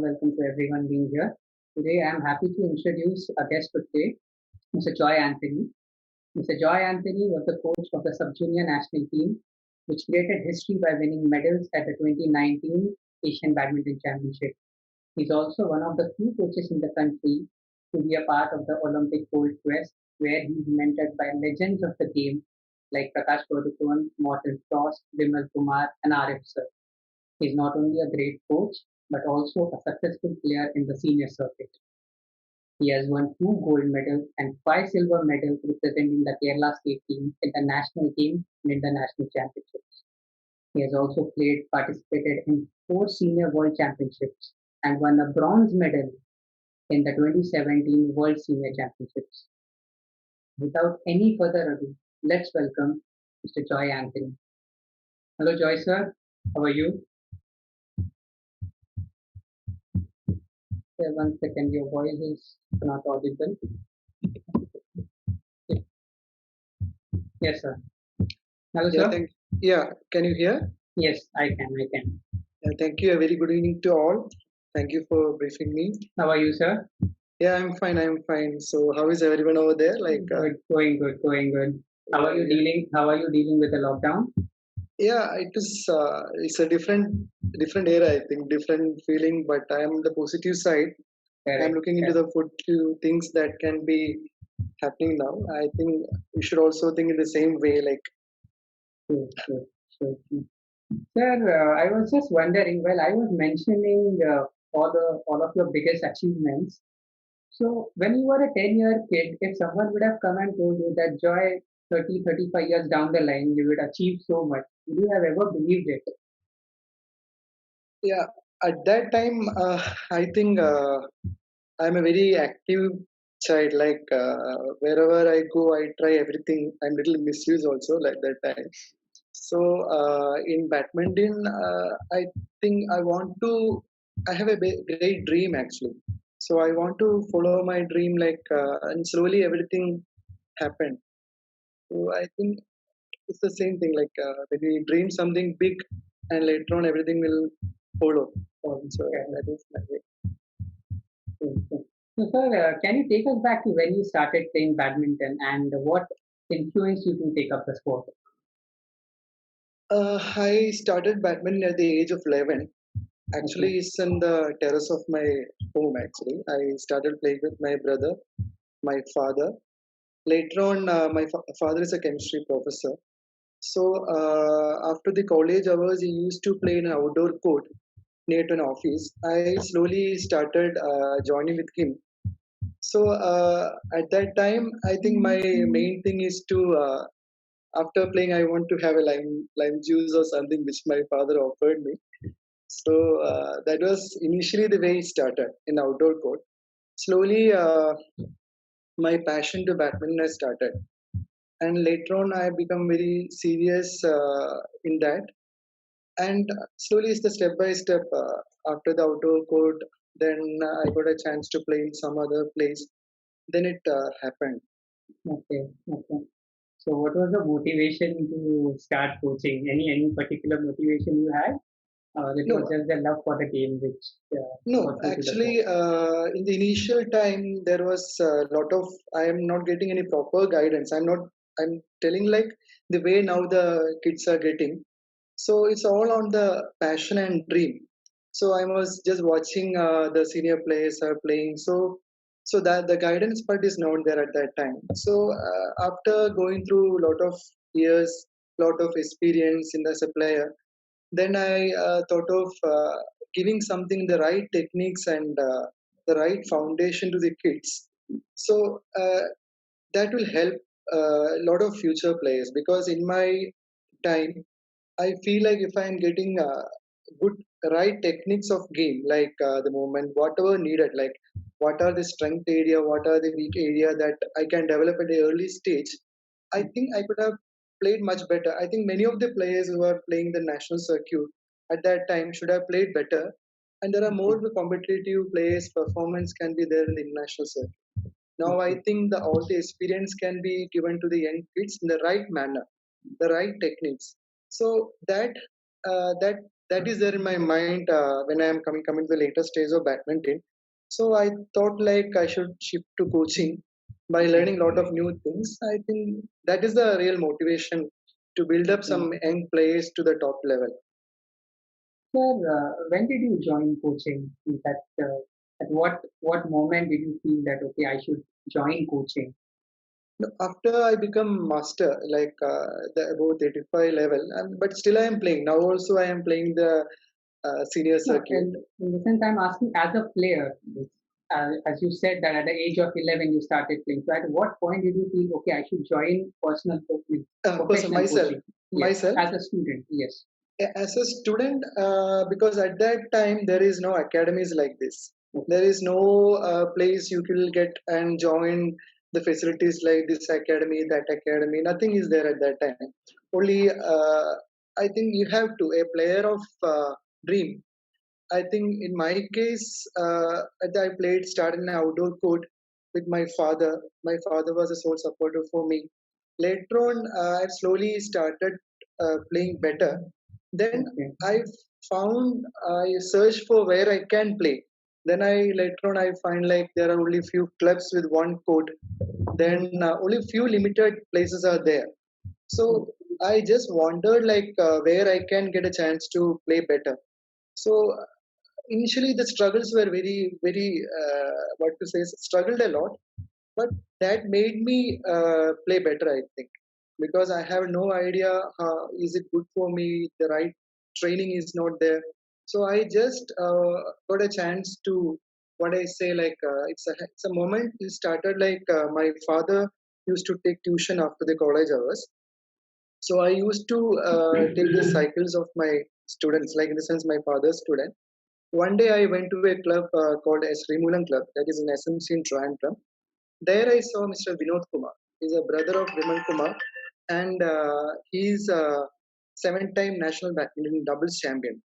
warm welcome to everyone being here. Today, I am happy to introduce our guest for today, Mr. Joy Anthony. Mr. Joy Anthony was the coach of the Sub Junior national team, which created history by winning medals at the 2019 Asian Badminton Championship. He's also one of the few coaches in the country to be a part of the Olympic Gold Quest, where he's mentored by legends of the game like Prakash Padukone, Morton Frost, Vimal Kumar, and Arif Sir. He's not only a great coach, but also a successful player in the senior circuit. He has won two gold medals and five silver medals representing the Kerala state team in the national games and international championships. He has also participated in four senior world championships and won a bronze medal in the 2017 World Senior Championships. Without any further ado, let's welcome Mr. Joy Anthony. Hello, Joy sir. How are you? One second, your voice is not audible. Yes, sir. Hello, Yeah, sir. Can you hear? Yes, I can. Thank you. A very good evening to all. Thank you for briefing me. How are you, sir? Yeah, I'm fine. So, how is everyone over there? Going good. How are you dealing? How are you dealing with the lockdown? Yeah, it is. It's a different era. I think different feeling. But I am the positive side. I'm looking into the few things that can be happening now. I think we should also think in the same way. Sure. Sir, I was just wondering. Well, I was mentioning all of your biggest achievements. So, when you were a 10-year kid, if someone would have come and told you that Joy, 35 years down the line, you would achieve so much, would you have ever believed it? Yeah, at that time, I think I'm a very active child. Wherever I go, I try everything. I'm little misuse also like that time. So in badminton, I think I want to. I have a great dream actually. So I want to follow my dream and slowly everything happened. So I think it's the same thing. When we dream something big, and later on everything will follow. So that is my way. So, sir, can you take us back to when you started playing badminton and what influenced you to take up the sport? I started badminton at the age of 11. Actually, it's in the terrace of my home. Actually, I started playing with my brother, my father. Later on, my father is a chemistry professor. So after the college hours, he used to play in an outdoor court near to an office. I slowly started joining with him. So at that time, I think my main thing is to after playing, I want to have a lime juice or something which my father offered me. So that was initially the way it started in outdoor court. Slowly, my passion to badminton has started, and later on, I become very serious in that. And slowly, it's the step by step. After the outdoor court, then I got a chance to play in some other place. Then it happened. Okay. So, what was the motivation to start coaching? Any particular motivation you had? It No, was just the love for the game which No, got you to the actually, in the initial time, there was a lot of. I am not getting any proper guidance. I'm not. I'm telling like the way now the kids are getting. So it's all on the passion and dream. So I was just watching the senior players are playing. So that the guidance part is not there at that time. So after going through a lot of years, lot of experience in as a player, then I thought of giving something the right techniques and the right foundation to the kids. So that will help a lot of future players because in my time, I feel like if I'm getting good right techniques of game, the movement, whatever needed, like what are the strength area, what are the weak area that I can develop at the early stage, I think I could have played much better. I think many of the players who are playing the national circuit at that time should have played better. And there are more competitive players, performance can be there in the international circuit. Now I think all the experience can be given to the young kids in the right manner, the right techniques. So that that is there in my mind when I am coming to the later stage of badminton. So I thought like I should shift to coaching by learning a lot of new things. I think that is the real motivation to build up some young players to the top level. Sir, when did you join coaching? In fact, at what moment did you feel that okay, I should join coaching? No, after I become master, like the above 85 level, but still I am playing. Now also I am playing the senior No, circuit. in the sense I'm asking as a player, as you said that at the age of 11 you started playing. So at what point did you feel okay, I should join personal coaching, Person professional myself, coaching? Yes, myself as a student. Yes. as a student, because at that time there is no academies like this. There is no place you will get and join the facilities like this academy, that academy. Nothing is there at that time. Only I think you have to a player of dream. I think in my case, I played started in an outdoor court with my father. My father was a sole supporter for me. Later on, I slowly started playing better. Then Okay. I found I searched for where I can play. Then I later on I find like there are only few clubs with one court. Then only few limited places are there. So I just wondered like where I can get a chance to play better. So initially the struggles were very what to say struggled a lot, but that made me play better, I think, because I have no idea is it good for me, the right training is not there. So I just got a chance to what I say like it's a moment it started like my father used to take tuition after the college hours. So I used to take the cycles of my students, like in the sense my father's student. One day I went to a club called as Srimulam Club, that is in SMC in Trivandrum. There I saw Mr. Vinod Kumar. He's a brother of Vimal Kumar, and he's a seven-time national badminton doubles champion.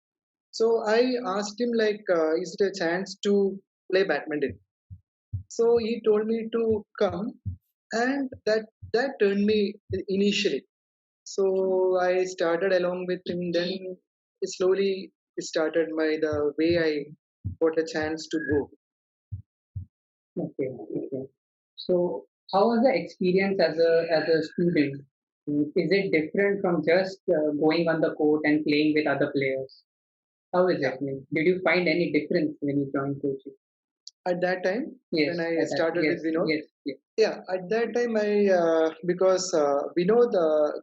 So I asked him like, is it a chance to play badminton? So he told me to come, and that turned me initially. So I started along with him. Then slowly started my the way I got a chance to go. Okay. Okay. So how was the experience as a student? Is it different from just going on the court and playing with other players? How is Yeah. it? Did you find any difference when you joined coaching? At that time Yes, when I at that, started yes, with Vinod, yes, yes. yeah, at that time I because Vinod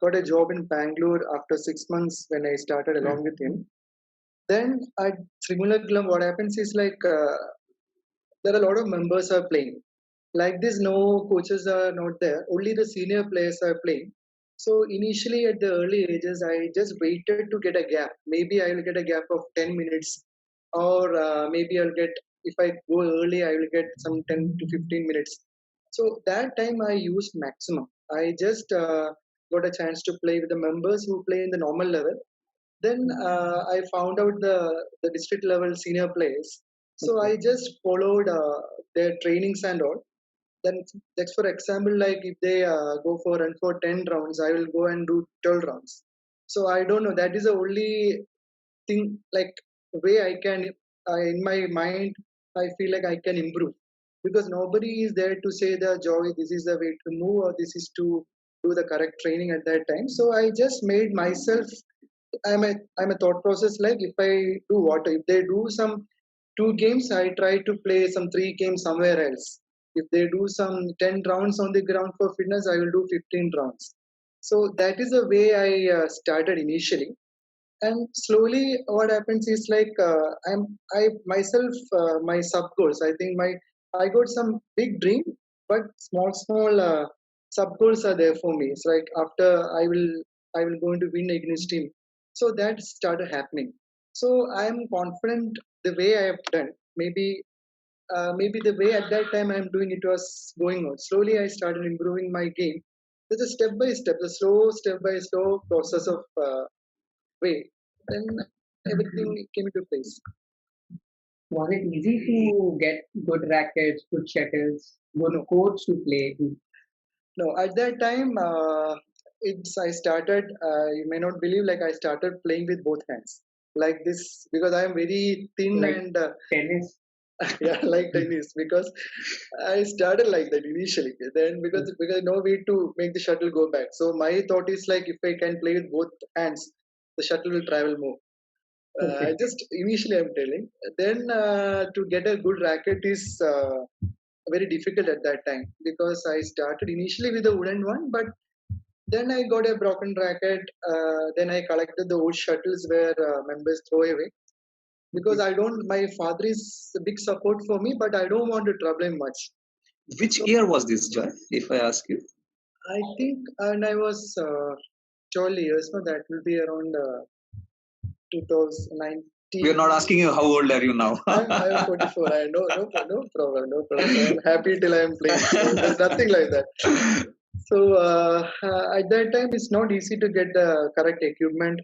got a job in Bangalore after 6 months when I started along with him. Then at Srimula Club, what happens is like there are a lot of members are playing. Like this, no coaches are not there. Only the senior players are playing. So initially, at the early ages, I just waited to get a gap. Maybe I will get a gap of 10 minutes, or maybe I'll get if I go early, I will get some 10 to 15 minutes. So that time I used maximum. I just got a chance to play with the members who play in the normal level. Then I found out the district level senior players. So Okay. I just followed their trainings and all. Then, just for example, like if they go for run for 10 rounds, I will go and do 12 rounds. So I don't know. That is the only thing, like way I can, in my mind, I feel like I can improve because nobody is there to say the joy, this is the way to move or this is to do the correct training at that time. So I just made myself I'm a thought process like if I do what if they do some two games, I try to play some three games somewhere else. If they do some 10 rounds on the ground for fitness, I will do 15 rounds. So that is the way I started initially. And slowly what happens is like I myself my sub goals. I think my I got some big dream, but small sub goals are there for me. It's like after I will going to win against team. So that started happening. So I am confident the way I have done. Maybe the way at that time I am doing it was going on. Slowly I started improving my game. It's a step by step, a slow step by slow process of way. Then everything came into place. Was it easy to get good rackets, good shuttles, good No, courts to play? no. At that time, it's I started. You may not believe, like I started playing with both hands. like this because I am very thin Like and tennis. yeah, like tennis because I started like that initially. Then because no way to make the shuttle go back. So my thought is like if I can play with both hands, the shuttle will travel more. I Okay. just initially I'm telling. Then to get a good racket is very difficult at that time because I started initially with a wooden one, but then I got a broken racket. Then I collected the old shuttles where members throw away because Okay. I don't. My father is a big support for me, but I don't want to trouble him much. Which So year was this, Joy, if I ask you? I think, and I was 12 years, no, that will be around We are 2019. not asking you how old are you now. I'm 44. I know, no problem, no problem. I'm happy till I'm playing. So there's nothing like that. So at that time, it's not easy to get the correct equipment.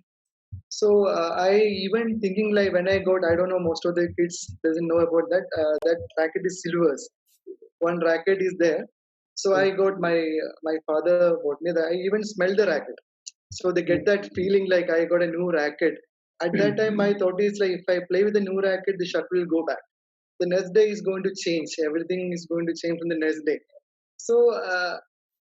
So I even thinking like when I got, I don't know, most of the kids doesn't know about that. That racket is silvers. One racket is there. So I got my father bought me that. I even smelled the racket. So they get that feeling like I got a new racket. At that time, my thought is like if I play with a new racket, the shot will go back. The next day is going to change. Everything is going to change from the next day. So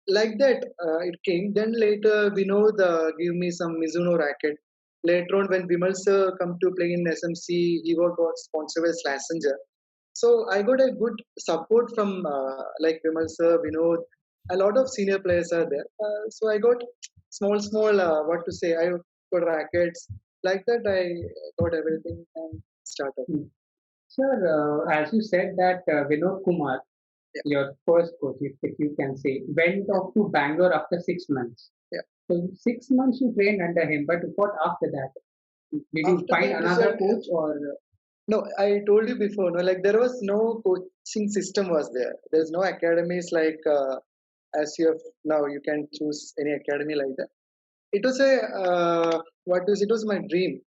like that, it came. Then later, Vinod give me some Mizuno racket. Later on, when Vimal sir come to play in SMC, he got sponsored by Slassenger. So I got a good support from like Vimal sir, Vinod. A lot of senior players are there. So I got small, what to say, I got rackets. Like that, I got everything and started. Hmm. Sir, as you said that Vinod Kumar, Yeah, your first coach, if you can say, went yeah, off to Bangalore after 6 months. yeah. So 6 months you trained under him, but what after that? Did you After find that, is another that coach or no, I told you before, no, like there was no coaching system was there. There's no academies like as you have now you can choose any academy like that. It was a it was my dream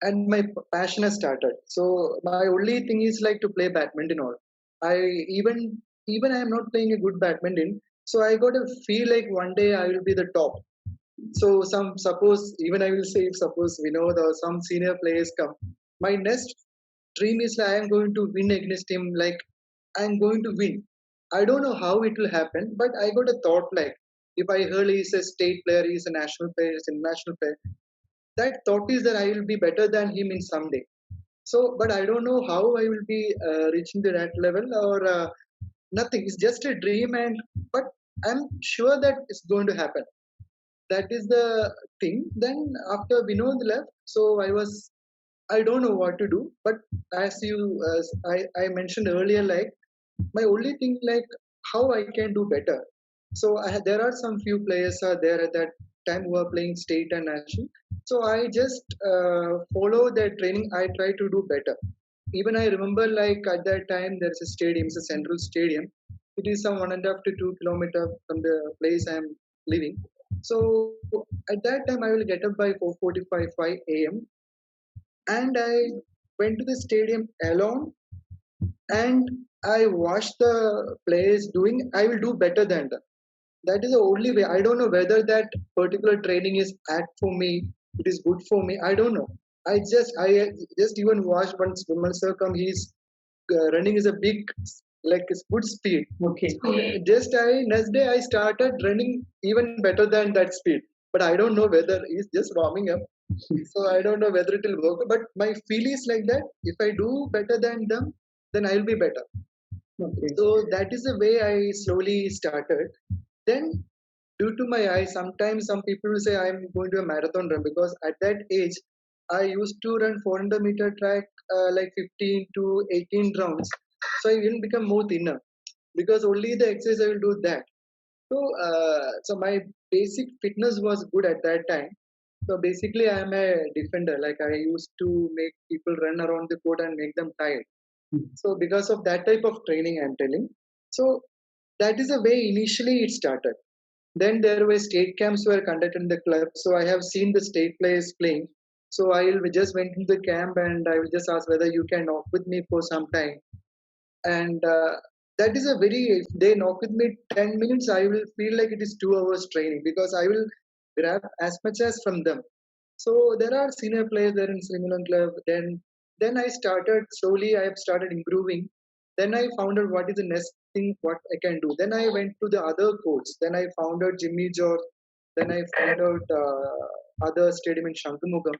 and my passion has started. So my only thing is like to play badminton or I even I am not playing a good badminton. So I got to feel like one day I will be the top. So some suppose even I will say if suppose we know the some senior players come, my next dream is like I am going to win against him. Like I am going to win. I don't know how it will happen, but I got a thought like if I heard he's a state player, he's a national player, he's a national player. That thought is that I will be better than him in some day. So, but I don't know how I will be reaching to that level or nothing. It's just a dream, and but I'm sure that it's going to happen. That is the thing. Then after Vinod left, so I don't know what to do. But as I mentioned earlier, like my only thing like how I can do better. So there are some few players are there at that time who are playing state and national. So I just follow their training. I try to do better. Even I remember like at that time there's a stadium, it's a central stadium. It is some 1.5 to 2 kilometer from the place I'm living. So at that time I will get up by 4:45 5 a.m. and I went to the stadium alone and I watch the players doing, I will do better than them. That is the only way. I don't know whether that particular training is act for me, it is good for me. I don't know. I just even watched once Vimal sir come. He's running is a big like it's good speed. okay? So just I next day I started running even better than that speed. But I don't know whether he's just warming up. So I don't know whether it will work. But my feel is like that. If I do better than them, then I will be better. Okay. So that is the way I slowly started. Then, due to my eye, sometimes some people will say I'm going to a marathon run because at that age, I used to run 400-meter track like 15 to 18 rounds. So I will become more thinner because only the exercise I will do that. So my basic fitness was good at that time. So basically, I am a defender. Like I used to make people run around the court and make them tired. So because of that type of training, I'm telling. So that is the way initially it started. Then there were state camps were conducted in the club. So I have seen the state players playing. So I will just went into the camp and I will just ask whether you can knock with me for some time. And that is a very if they knock with me 10 minutes, I will feel like it is 2 hours training because I will grab as much as from them. So there are senior players there in Srimulan club. Then I started slowly. I have started improving. Then I found out what is the next thing what I can do. Then I went to the other courts. Then I found out Jimmy George. Then I found out other stadium in Shankamugam,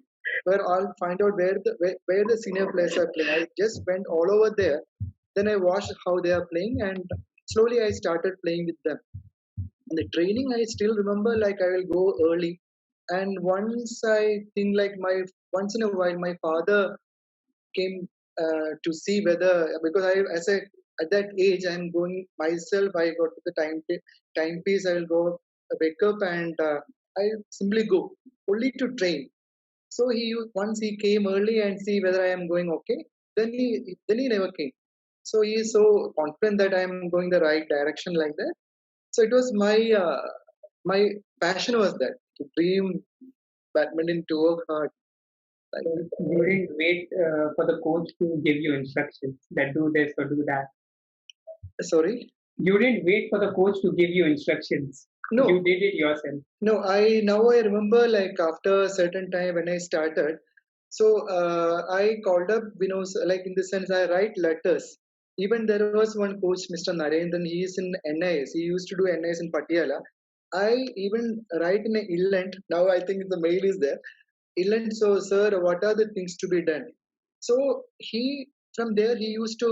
where I'll find out where the senior players are playing. I just went all over there. Then I watched how they are playing, and slowly I started playing with them. In the training, I still remember like I will go early, and once I think like my once in a while my father came to see whether, because I as a at that age I'm going myself. I got to the timepiece. I will go wake up and I simply go only to train. So once he came early and see whether I am going okay. Then he never came. So he is so confident that I am going the right direction like that. So it was my passion was that to dream badminton, to work hard. Like You didn't wait for the coach to give you instructions that do this or do that. sorry, You didn't wait for the coach to give you instructions. no, You did it yourself. no. I remember like after a certain time when I started. So I called up like in the sense I write letters. Even there was one coach, Mr. Narendran. He is in NIS. He used to do NIS in Patiala. I even write in a inland. Now I think the mail is there. Inland. So, sir, what are the things to be done? So from there he used to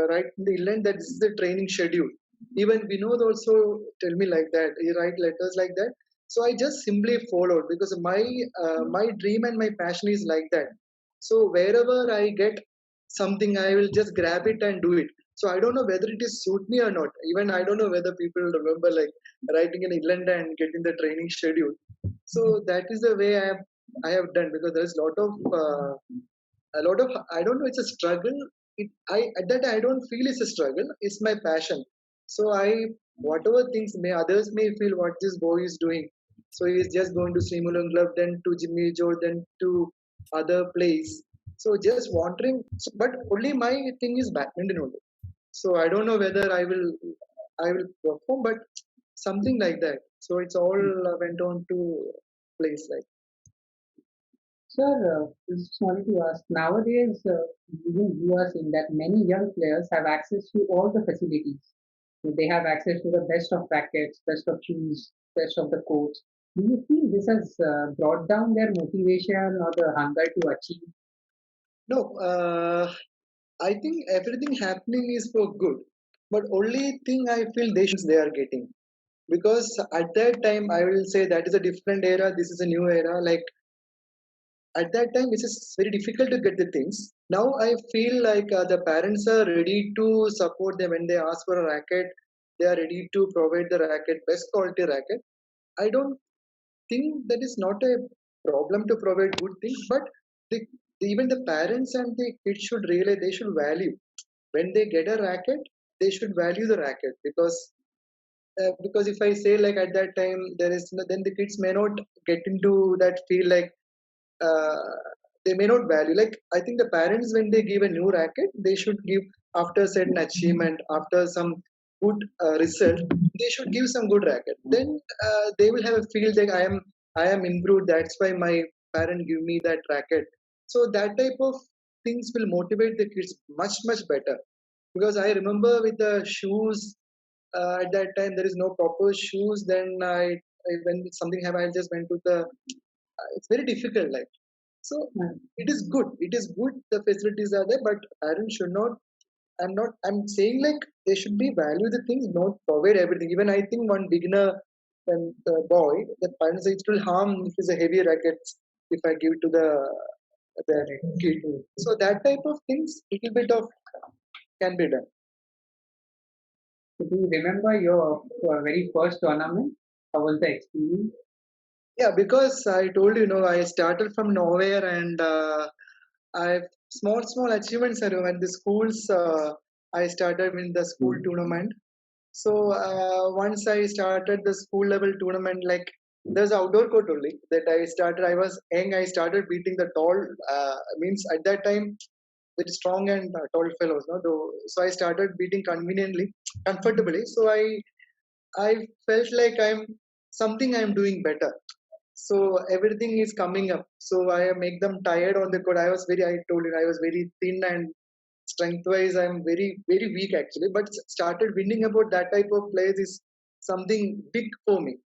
write in the inland that this is the training schedule. Even Vinod also tell me like that. He write letters like that. So I just simply followed because my dream and my passion is like that. So wherever I get something, I will just grab it and do it. So I don't know whether it is suit me or not. Even I don't know whether people remember like writing in inland and getting the training schedule. So that is the way I have done, because there's a lot of I don't know, it's a struggle. I at that I don't feel it's a struggle. It's my passion. So whatever things may others may feel what this boy is doing. So he's just going to Srimulan Club, then to Jimmy Joe, then to other place. So just wandering, but only my thing is badminton only. So I don't know whether I will perform, but something like that. So it's all went on to place like. Sir, just wanted to ask, nowadays, you are seeing that many young players have access to all the facilities. They have access to the best of rackets, best of shoes, best of the coach. Do you feel this has brought down their motivation or the hunger to achieve? No, I think everything happening is for good. But only thing I feel they are getting, because at that time I will say that is a different era. This is a new era. Like at that time, it is very difficult to get the things. Now I feel like the parents are ready to support them when they ask for a racket. They are ready to provide the racket, best quality racket. I don't think that is not a problem to provide good things, but the, even the parents and the kids should realize they should value when they get a racket. They should value the racket, because if I say like at that time there is then the kids may not get into that feel like uh, they may not value. Like I think the parents when they give a new racket, they should give after certain achievement, after some good result, they should give some good racket. Then they will have a feel that I am improved. That's why my parent give me that racket. So that type of things will motivate the kids much better. Because I remember with the shoes at that time there is no proper shoes. Then when something happened, I just went to the. It's very difficult. Like so, it is good. It is good. The facilities are there, but parents should not. I'm not. I'm saying like they should be value the things, not provide everything. Even I think one beginner, when the boy, the parents say it will harm if it's a heavy racket if I give to the kid. So that type of things, little bit of can be done. Do you remember your very first tournament? How was the experience? Yeah, because I told I started from nowhere, and I small achievements are at the schools. I started in the school tournament. So once I started the school level tournament, like there's outdoor court only that I started. I was young. I started beating the tall. Means at that time, very strong and tall fellows. No, so I started beating conveniently, comfortably. So I felt like I'm something I'm doing better. So everything is coming up. So I make them tired on the court. I told you I was very thin, and strength wise I'm very very weak actually, but started winning about that type of players is something big for me.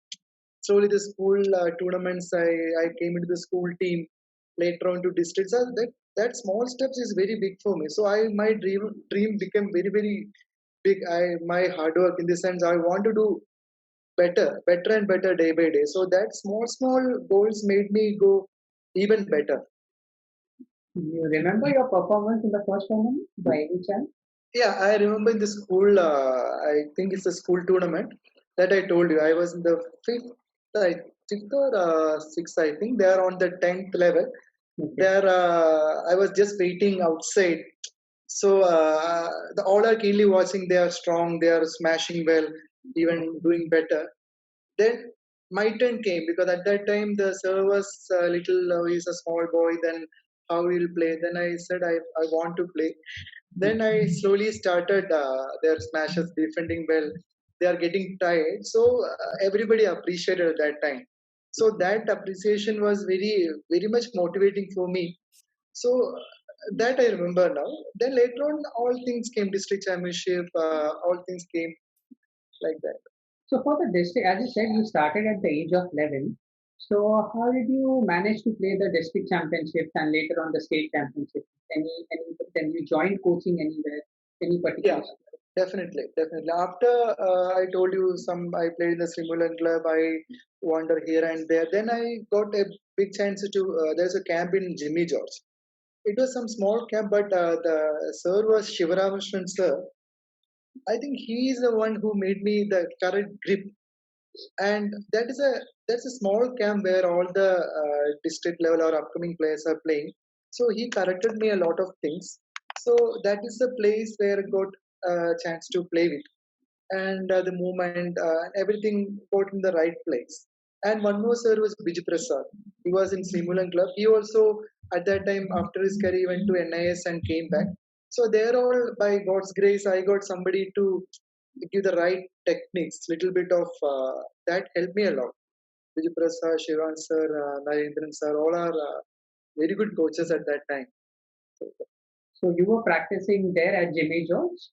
Slowly the school tournaments, I came into the school team, later on to districts. That small steps is very big for me. So my dream became very very big. My hard work in the sense I want to do better and better day by day. So that small goals made me go even better. You remember your performance in the first tournament by any chance? Yeah, I remember in the school. I think it's a school tournament that I told you. I was in the fifth or sixth. I think they are on the 10th level. Okay. There, I was just waiting outside. So all are keenly watching. They are strong. They are smashing well, even doing better. Then my turn came because at that time the sir was a little. He's a small boy. Then how he'll play? Then I said I want to play. Then I slowly started their smashes defending well. They are getting tired, so everybody appreciated at that time. So that appreciation was very very much motivating for me. So that I remember now. Then later on, all things came, district championship. All things came like that. So for the district, as you said, you started at the age of 11. So how did you manage to play the district championships and later on the state championships? Then you joined coaching anywhere? Any particular? Yeah, definitely. After I told you I played in the Simulan club. I wander here and there. Then I got a big chance to. There's a camp in Jimmy George. It was some small camp, but the sir was Shivaramakrishnan sir. I think he is the one who made me the correct grip, and that's a small camp where all the district level or upcoming players are playing. So he corrected me a lot of things. So that is the place where I got a chance to play with, and the movement, everything got in the right place. And one more sir was Biju Prasad. He was in Simulan club. He also at that time after his career went to NIS and came back. So they're all by God's grace. I got somebody to give the right techniques. Little bit of that helped me a lot. Biju Prasad, Shivan sir, Narendran sir, all are very good coaches at that time. So you were practicing there at Jimmy George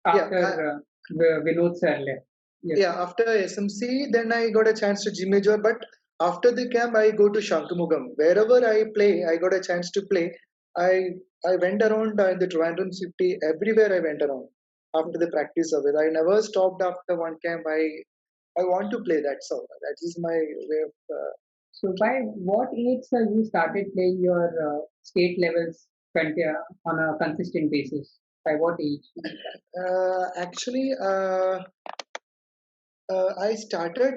after Yeah, Vinod sir left. Yes. yeah, after SMC, then I got a chance to Jimmy George. But after the camp, I go to Shankamugam. Wherever I play, I got a chance to play. I I went around the Trivandrum city. Everywhere I went around after the practice of it. I never stopped after one camp. I want to play that song. That is my way of. So by what age, sir, you started playing your state levels on a consistent basis? By what age? Actually, I started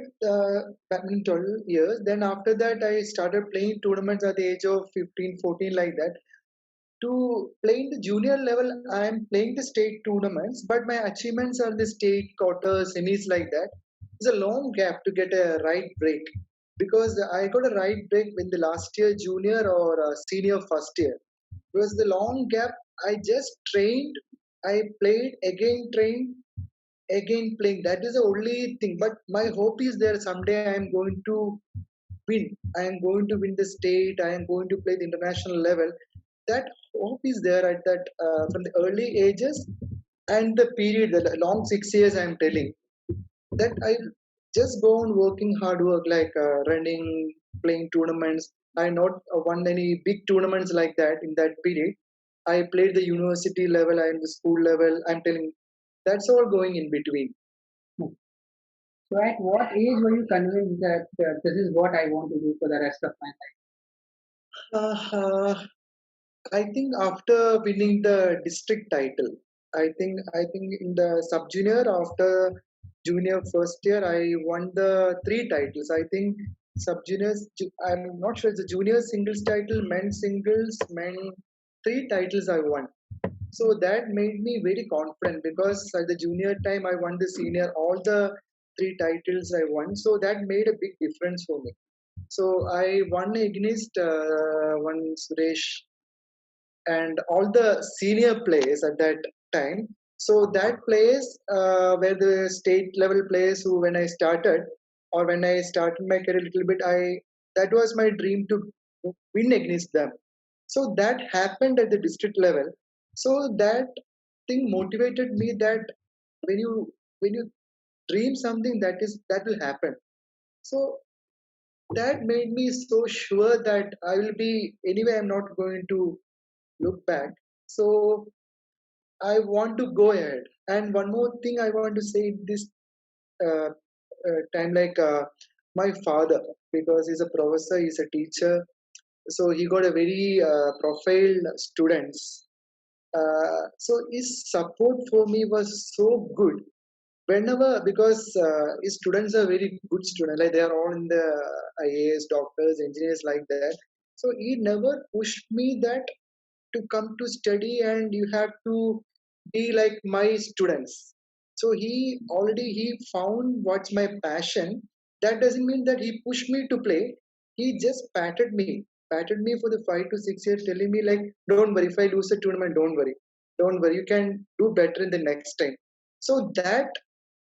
back in 12 years. Then after that, I started playing tournaments at the age of 15, 14, like that. To play in the junior level, I am playing the state tournaments, but my achievements are the state quarters, semis, like that. It's a long gap to get a right break because I got a right break in the last year junior or senior first year. Because the long gap, I just trained, I played, again trained, again playing. That is the only thing. But my hope is there someday I am going to win. I am going to win the state. I am going to play the international level. That hope is there at that from the early ages and the period, the long 6 years. I am telling that I just go on working hard work like running, playing tournaments. I not won any big tournaments like that in that period. I played the university level and the school level. I'm telling that's all going in between. So at what age were you convinced that this is what I want to do for the rest of my Uh, I think after winning the district title, I think in the sub junior after junior first year I won the three titles. I think sub juniors. I'm not sure it's the junior singles title, men's singles, men three titles I won. So that made me very confident because at the junior time I won the senior all the three titles I won. So that made a big difference for me. So I won against one Suresh and all the senior players at that time. So that players were the state level players who when I started or when I started my career a little bit, that was my dream to win against them. So that happened at the district level. So that thing motivated me that when you dream something, that will happen. So that made me so sure that I will be anyway. I'm not going to look back. So I want to go ahead. And one more thing I want to say in this uh, time, like my father, because he's a professor, he's a teacher, so he got a very profiled students. So his support for me was so good. Whenever, because his students are very good students, like they are all in the IAS, doctors, engineers, like that. So he never pushed me that to come to study and you have to be like my students. So he found what's my passion. That doesn't mean that he pushed me to play. He just patted me for the 5 to 6 years, telling me like, don't worry, if I lose the tournament, don't worry, you can do better in the next time. So that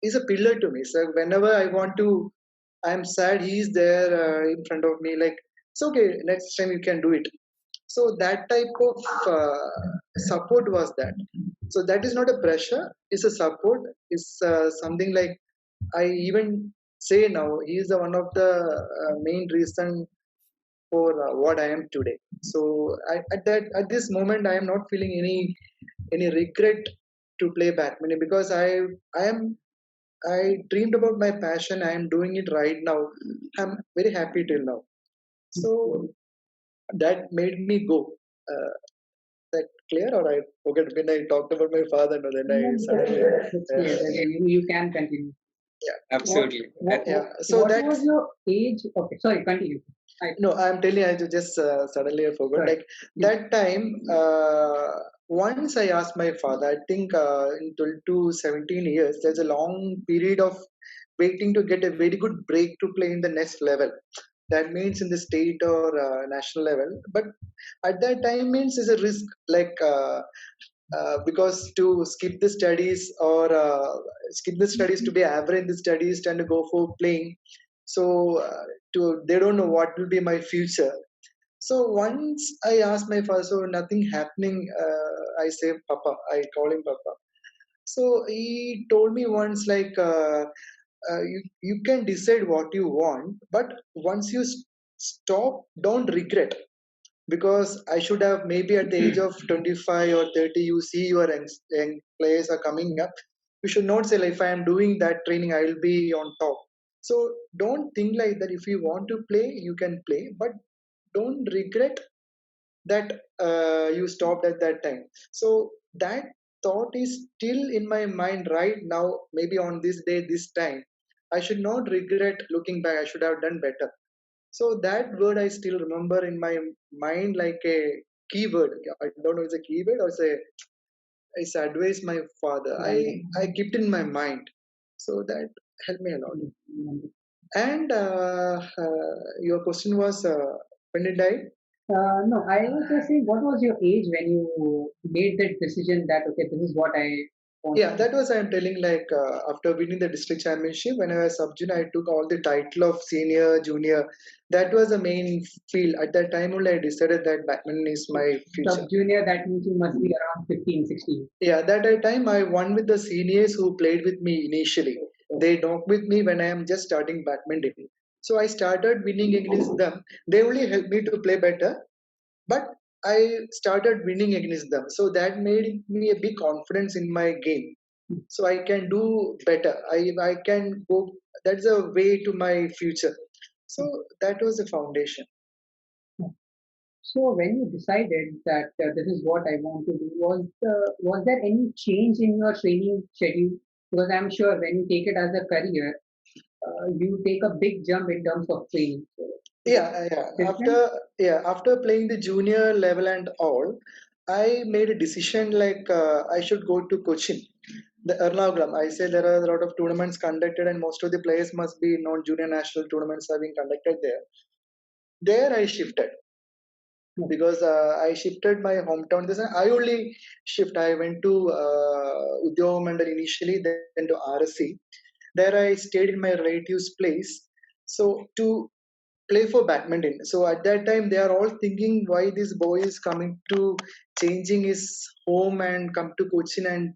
is a pillar to me. So whenever I want to, I'm sad, he's there in front of me, like, it's okay, next time you can do it. So that type of support was that. So that is not a pressure, it's a support. It's something like I even say now, he is the one of the main reason for what I am today. So at this moment I am not feeling any regret to play badminton, because I am I dreamed about my passion. I am doing it right now. I'm very happy till now. So that made me go. Uh, that clear, or I forget when I talked about my father? No, then I No, suddenly. that's clear. You can continue. Yeah, Absolutely. yeah. So What that was your age? Okay, sorry, continue. no, I'm telling you, I just suddenly I forgot. Sorry. Like that time, once I asked my father. I think in 12 to 17 years, there's a long period of waiting to get a very good break to play in the next level. That means in the state or national level. But at that time means is a risk, like because to skip the studies or skip the studies to be average in the studies and to go for playing. So to they don't know what will be my future. So once I asked my father, so nothing happening. I say Papa. I call him Papa. So he told me once like you can decide what you want, but once you stop, don't regret, because I should have maybe at the age of 25 or 30, you see your young players are coming up. You should not say, like, if I am doing that training, I will be on top. So don't think like that. If you want to play, you can play, but don't regret that you stopped at that time. So that thought is still in my mind right now, maybe on this day, this time. I should not regret looking back. I should have done better. So that word I still remember in my mind like a keyword. I don't know if it's a keyword or it's advice my father. I kept in my mind. So that helped me a lot. And your question was when did I? No, I was just saying, what was your age when you made that decision that, okay, this is what I want Yeah, to that was I'm telling like after winning the district championship, when I was sub junior, I took all the title of senior, junior. That was the main field. At that time only I decided that badminton is my do? future. Sub junior, that means you must be around 15, 16. Yeah, that time I won with the seniors who played with me initially. They knocked with me when I am just starting badminton. So I started winning against them. They only helped me to play better, but I started winning against them. So that made me a big confidence in my game. So I can do better. I can go. That's a way to my future. So that was the foundation. So when you decided that this is what I want to do, was there any change in your training schedule? Because I'm sure when you take it as a career, you take a big jump in terms of training. So, Yeah. different? After playing the junior level and all, I made a decision like I should go to Cochin, the Ernakulam. I say there are a lot of tournaments conducted, and most of the players must be non-junior national tournaments are being conducted there. There I shifted because I shifted my hometown. This I only shift. I went to Udyog Mandal initially, then to RSC. There I stayed in my relative's place. So to play for badminton. So at that time, they are all thinking why this boy is coming to changing his home and come to Cochin and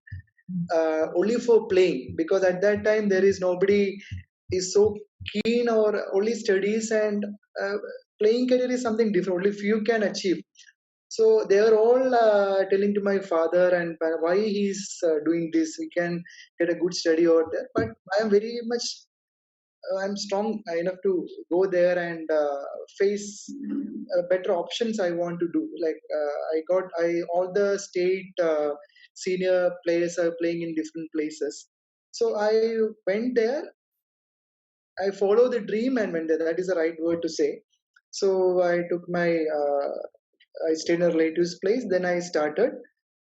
only for playing, because at that time there is nobody is so keen or only studies, and uh, playing career is something different. Only few can achieve. So they are all telling to my father and why he's doing this. We can get a good study over there. But I am very much I'm strong enough to go there and face better options I want to do. Like I all the state senior players are playing in different places. So I went there. I follow the dream and went there. That is the right word to say. So I took my I stayed in a relative's place. Then I started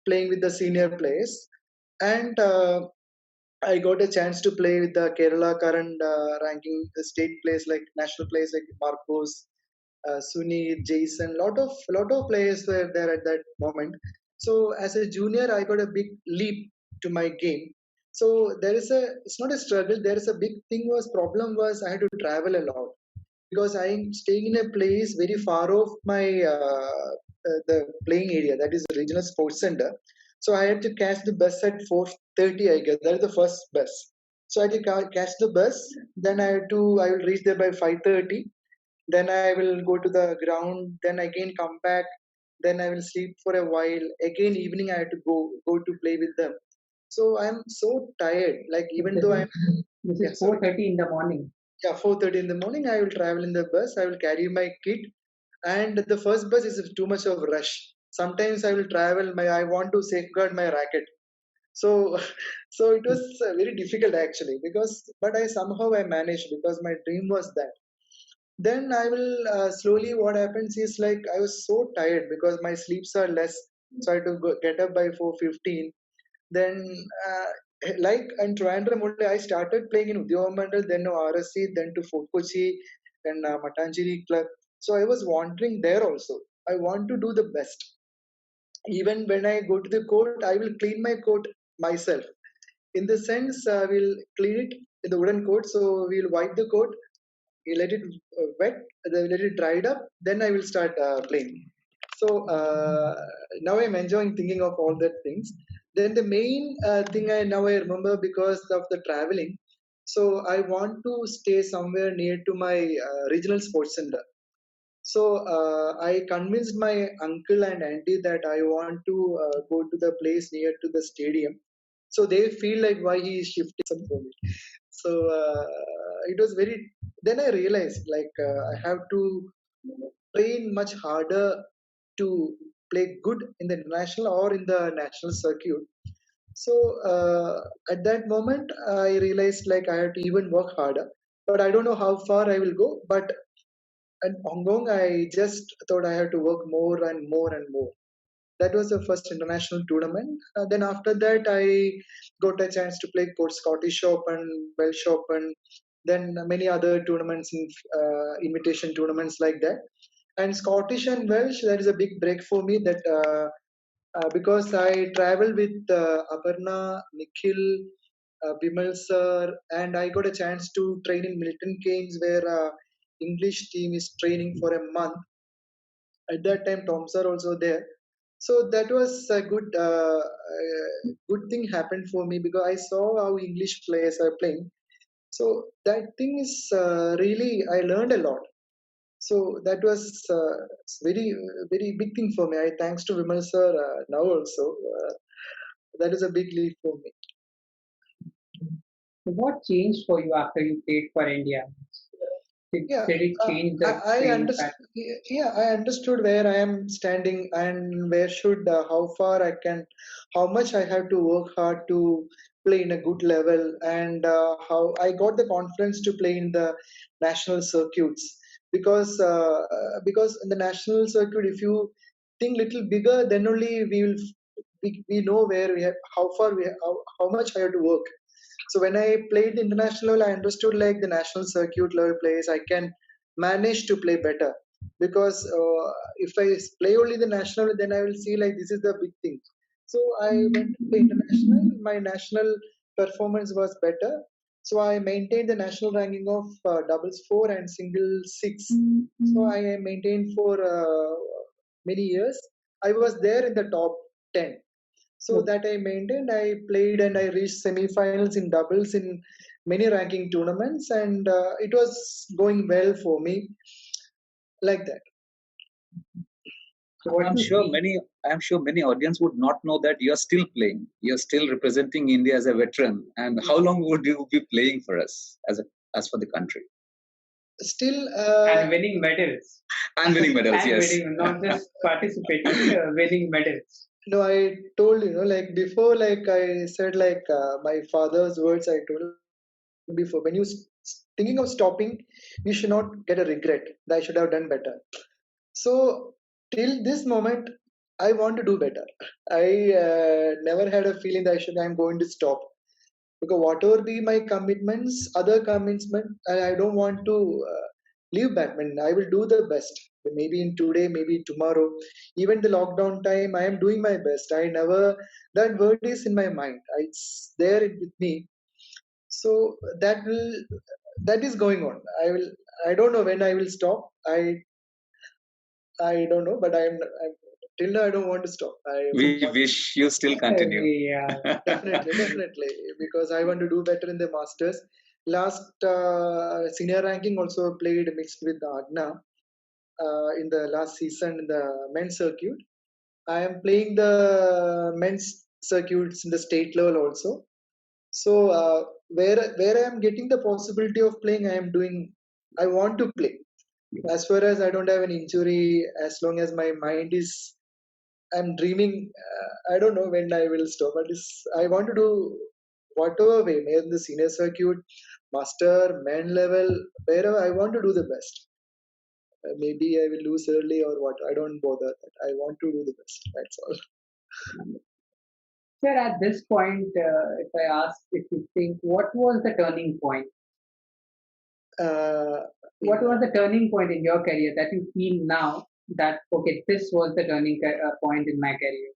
playing with the senior players, and I got a chance to play with the Kerala current ranking the state players like national players like Marcos, Sunil, Jason. Lot of players were there at that moment. So as a junior, I got a big leap to my game. So there is a it's not a struggle. There is a big thing was problem was I had to travel a lot because I'm staying in a place very far off my the playing area, that is the regional sports center. So I had to catch the bus at 4:30. I guess that is the first bus. So I had to catch the bus. Then I will reach there by 5:30. Then I will go to the ground. Then again come back. Then I will sleep for a while. Again evening I have to go to play with them. So I'm so tired. Like even This though is I'm this yeah is sorry 4:30 in the morning. yeah 4:30 in the morning I will travel in the bus. I will carry my kit, and the first bus is too much of rush. Sometimes I will travel my I want to safeguard my racket. So so it was very difficult actually, because but I somehow I managed because my dream was that. Then I will slowly what happens is like I was so tired because my sleeps are less, so I had to get up by 4:15. Then uh, like in Trivandrum only I started playing in Udyogamandal, then to RSC, then to Fort Kochi, then Matanjiri club. So I was wandering there also. I want to do the best. Even when I go to the court, I will clean my coat myself. In the sense, I will clean it in the wooden coat. So we'll wipe the coat, we let it wet, then let it dried up. Then I will start playing. So now I'm enjoying thinking of all that things. Then the main thing I now I remember because of the traveling. So I want to stay somewhere near to my regional sports center. So I convinced my uncle and auntie that I want to go to the place near to the stadium. So they feel like why he is shifting some for me. So it was very. Then I realized like I have to train much harder to play good in the international or in the national circuit. So at that moment, I realized like I have to even work harder. But I don't know how far I will go. But at Hong Kong, I just thought I had to work more and more and more. That was the first international tournament. Then after that, I got a chance to play coach Scottish Open, Welsh Open, then many other tournaments in invitation tournaments like that. And Scottish and Welsh, that is a big break for me. That because I travel with Aparna, Nikhil, Bimal sir, and I got a chance to train in Milton Keynes, where English team is training for a month. At that time, Toms are also there. So that was a good thing happened for me because I saw how English players are playing. So that thing is really I learned a lot. So that was very big thing for me. I thanks to Vimal sir now also. That is a big leap for me. So what changed for you after you played for India? Yeah, Did it change the I training understood. pattern? Yeah, I understood where I am standing and where should how far I can, how much I have to work hard to play in a good level, and how I got the confidence to play in the national circuits. Because in the national circuit, if you think little bigger, then only we know where we have how far we have, how much I have to work. So when I played international, I understood like the national circuit level players, I can manage to play better. Because if I play only the national, then I will see like this is the big thing. So I went to play international. My national performance was better. So I maintained the national ranking of doubles 4 and singles 6. So I maintained for many years. I was there in the top 10. So that I maintained, I played and I reached semi-finals in doubles in many ranking tournaments, and it was going well for me like that. So what I'm you sure feel- many I'm sure many audience would not know that you're still playing. You're still representing India as a veteran. And how long would you be playing for us as for the country? Still, and winning medals. And winning medals, And yes. winning, not just participating, winning medals. no, I told like before, like I said, like my father's words I told before. When you thinking of stopping, you should not get a regret. That I should have done better. So till this moment, I want to do better. I never had a feeling that I'm going to stop, because whatever be my commitments, other commitment, I don't want to leave badminton. I will do the best. Maybe in today, maybe tomorrow. Even the lockdown time, I am doing my best. I never, that word is in my mind. It's there with me. So that is going on. I don't know when I will stop. I don't know, but I'm till now I don't want to stop. We wish you still continue. Yeah. Definitely, because I want to do better in the masters. Last senior ranking also played mixed with Agna in the last season in the men's circuit. I am playing the men's circuits in the state level also. So where I am getting the possibility of playing, I am doing. I want to play. As far as I don't have an injury, as long as my mind is, I'm dreaming. I don't know when I will stop. But I want to do whatever way, maybe in the senior circuit, master, man level, wherever I want to do the best. Maybe I will lose early or what. I don't bother. I want to do the best. That's all. Sir, at this point, if I ask if you think, what was the turning point? Uh, What was the turning point in your career that you feel now that, okay, this was the turning point in my career?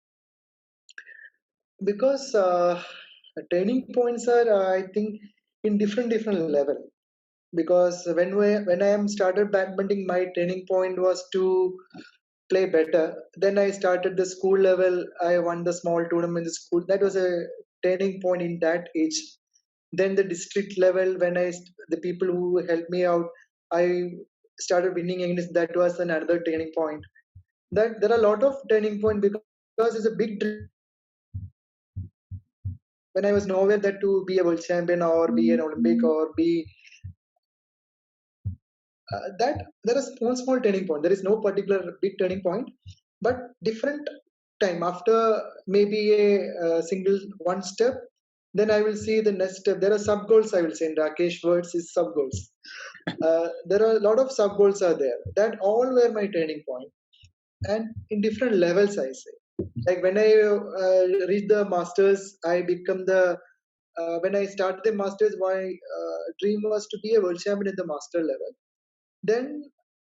because turning points are, I think, in different level. Because when I am started badminton, my turning point was to play better. Then I started the school level. I won the small tournament in the school. That was a turning point in that age. Then the district level, when the people who helped me out, I started winning against. That was another turning point. That there are a lot of turning point, because it's a big dream. When I was nowhere that to be a world champion or be an Olympic or be that there are small turning point. There is no particular big turning point, but different time after maybe a single one step, then I will see the next step. There are sub goals, I will say in Rakesh words is sub goals. There are a lot of sub goals are there that all were my turning point, and in different levels I say. Like when I reach the masters, I become the when I started the masters, my dream was to be a world champion in the master level. Then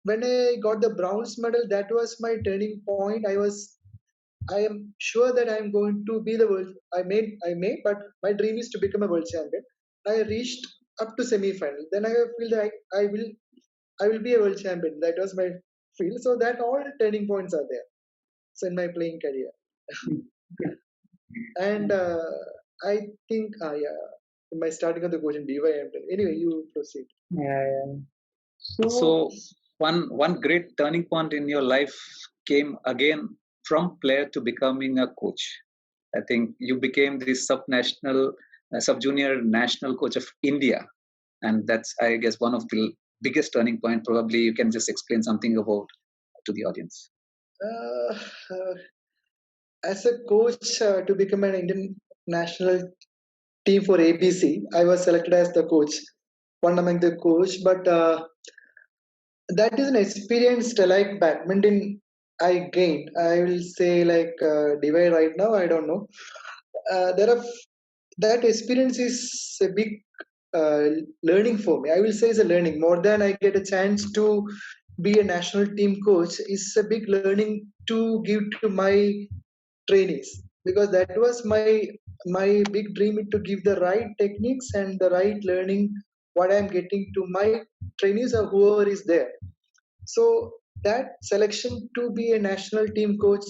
when I got the bronze medal, that was my turning point. I am sure that I am going to be the world. I may, but my dream is to become a world champion. I reached up to semi-final. Then I feel that I will be a world champion. That was my feel. So that all turning points are there. So in my playing career, and I think yeah, in my starting of the question, DY. Anyway, you proceed. Yeah, yeah. So, So one great turning point in your life came again from player to becoming a coach. I think you became the sub-junior national coach of India, and that's, I guess, one of the biggest turning point. Probably you can just explain something about to the audience. Uh, uh, as a coach to become an Indian national team for ABC, I was selected as the coach, one among the coach. But that is an experience like badminton I gained. I will say like divide right now. I don't know. There are that experience is a big uh, learning for me. I will say it's a learning more than I get a chance to be a national team coach. It's a big learning to give to my trainees, because that was my big dream, to give the right techniques and the right learning what I'm getting to my trainees or whoever is there. So that selection to be a national team coach,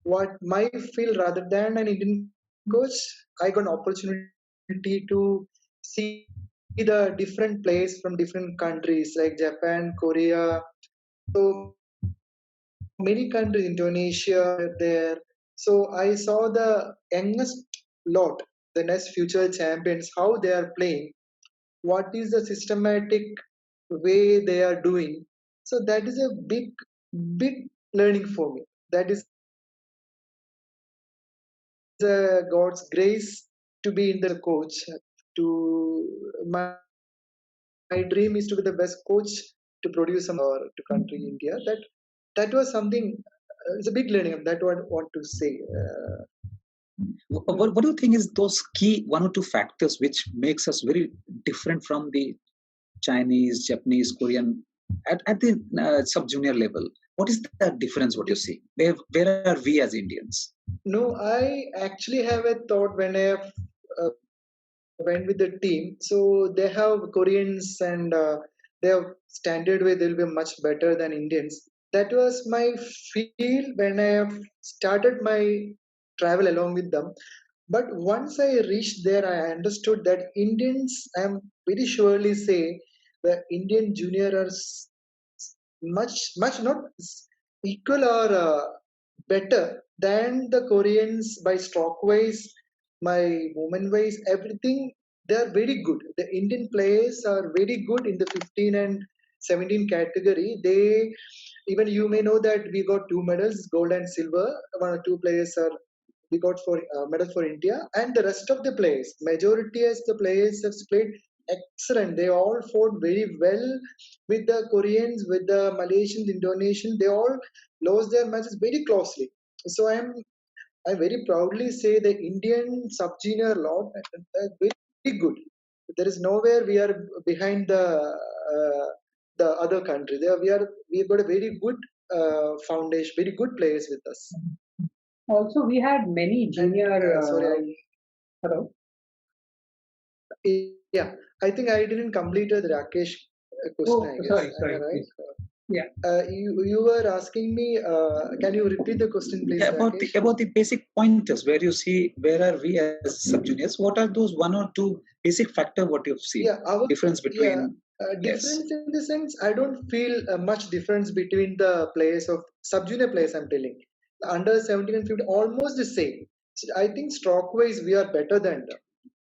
what my feel rather than an Indian coach, I got an opportunity to see the different players from different countries like Japan, Korea. So many countries, Indonesia there. So I saw the youngest lot, the next future champions, how they are playing, what is the systematic way they are doing. So that is a big learning for me. That is God's grace to be in the coach. To my dream is to be the best coach to produce some or to country India. That was something. It's a big learning. That what I want to say. What do you think is those key one or two factors which makes us very different from the Chinese, Japanese, Korean at the sub-junior level? What is the difference? What you see? Where are we as Indians? No, I actually have a thought when I have went with the team. So they have Koreans and their standard way they'll be much better than Indians. That was my feel when I have started my travel along with them. But once I reached there, I understood that Indians, I am very surely say, the Indian junior are much not equal or better than the Koreans by stroke wise, my movement wise, everything. They are very good. The Indian players are very good in the 15 and 17 category. They even you may know that we got two medals, gold and silver. One or two players are we got for medals for India, and the rest of the players, majority as the players have played excellent. They all fought very well with the Koreans, with the Malaysians, Indonesians. They all lost their matches very closely. So I very proudly say the Indian sub-junior lot very good. There is nowhere we are behind the other country. There we have got a very good foundation, very good players with us. Also, we had many And junior. sorry, Hello. yeah, I think I didn't complete the Rakesh question. Oh, I guess. sorry, Am I sorry. right? Please. Yeah. You were asking me. Can you repeat the question, please, Yeah, Rakesh? about the basic pointers where you see where are we as sub-juniors? What are those one or two basic factor what you've seen? Yeah, Difference between yes. difference in the sense I don't feel much difference between the players of sub-junior players. I'm telling under 17 and 15 almost the same. So I think stroke wise we are better than them.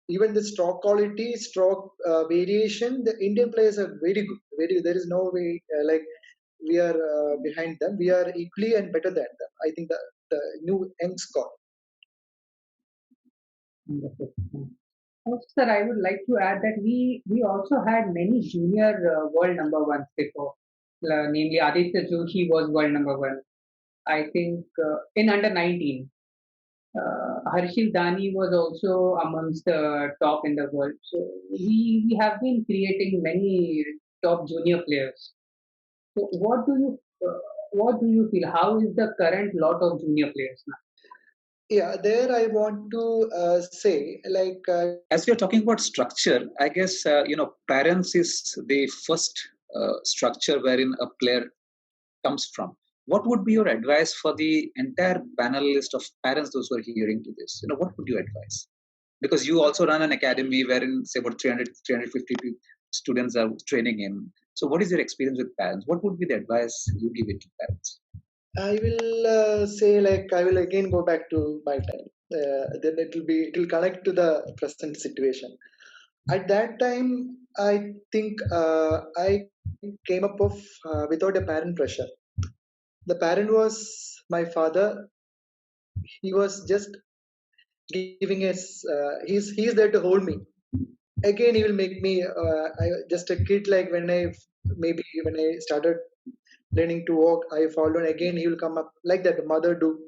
Even the stroke quality, stroke variation, the Indian players are very good. Very there is no way like we are behind them. We are equally and better than them. I think the new young squad. Wonderful. Also, sir, I would like to add that we also had many junior world number ones before. Namely, Aditya Joshi was world number one. I think in under 19. Harshil Dani was also amongst the top in the world. So we have been creating many top junior players. So what do you feel? How is the current lot of junior players now? Yeah, there I want to say like As we are talking about structure, I guess parents is the first structure wherein a player comes from. What would be your advice for the entire panelist of parents, those who are hearing to this? What would you advise? Because you also run an academy wherein say about 350 students are training in. So what is your experience with parents? What would be the advice you give it to parents? I will say like I will again go back to my time. Then it will connect to the present situation. At that time, I think I came up of without a parent pressure. The parent was my father. He was just giving us. He's there to hold me. Again, he will make me just a kid. Like maybe when I started learning to walk, I fall down. Again, he will come up like that. Mother do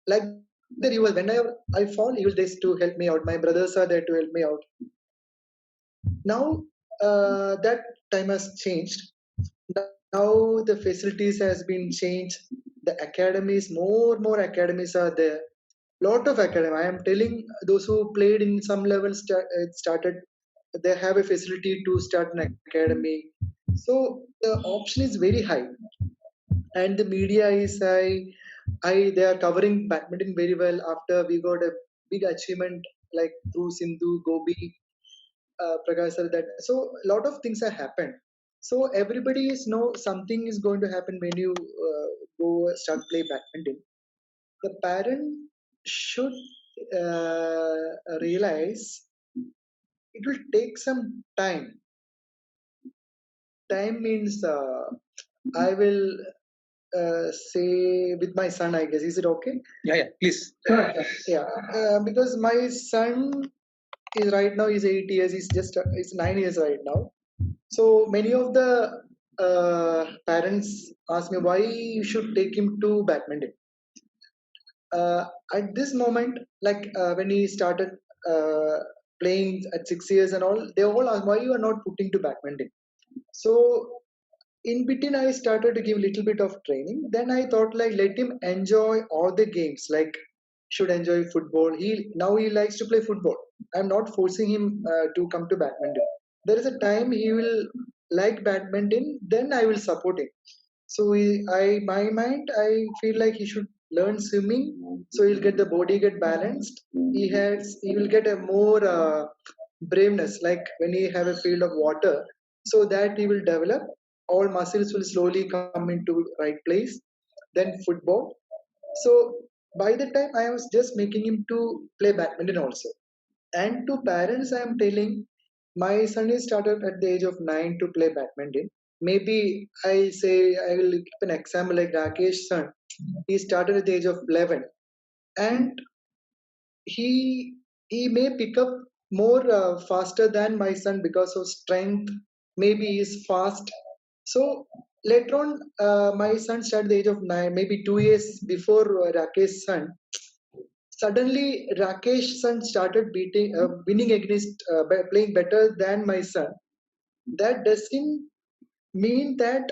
like that. He was whenever I fall, he will there to help me out. My brothers are there to help me out. Now that time has changed. Now the facilities has been changed. The academies, more academies are there. lot of academy. I am telling those who played in some level started. They have a facility to start an academy. So the option is very high, and the media is I they are covering badminton very well. After we got a big achievement like through Sindhu, Gobi, Prakash sir, that so a lot of things have happened. So everybody is know something is going to happen when you go start play badminton. The parent should realize it will take some time. Time means I will say with my son. I guess is it okay? Yeah, please. Sure. Yeah, because my son is right now is 8 years. He's just he's 9 years right now. So many of the parents ask me why you should take him to badminton. At this moment, like when he started uh, playing at 6 years and all, they all ask why you are not putting to badminton. So in between, I started to give little bit of training. Then I thought like let him enjoy all the games. Like should enjoy football. He likes to play football. I'm not forcing him to come to badminton. There is a time he will like badminton. Then I will support him. So my mind, I feel like he should learn swimming, so he'll get the body get balanced. He will get a more braveness, like when he have a field of water, so that he will develop. All muscles will slowly come into right place. Then football. So by the time I was just making him to play badminton also. And to parents, I am telling my son is started at the age of 9 to play badminton. Maybe I say I will give an example like Rakesh's son. He started at the age of 11, and he may pick up more faster than my son because of strength. Maybe he is fast. So later on, my son started at the age of 9, maybe 2 years before Rakesh's son. Suddenly, Rakesh's son started winning against, playing better than my son. That doesn't mean that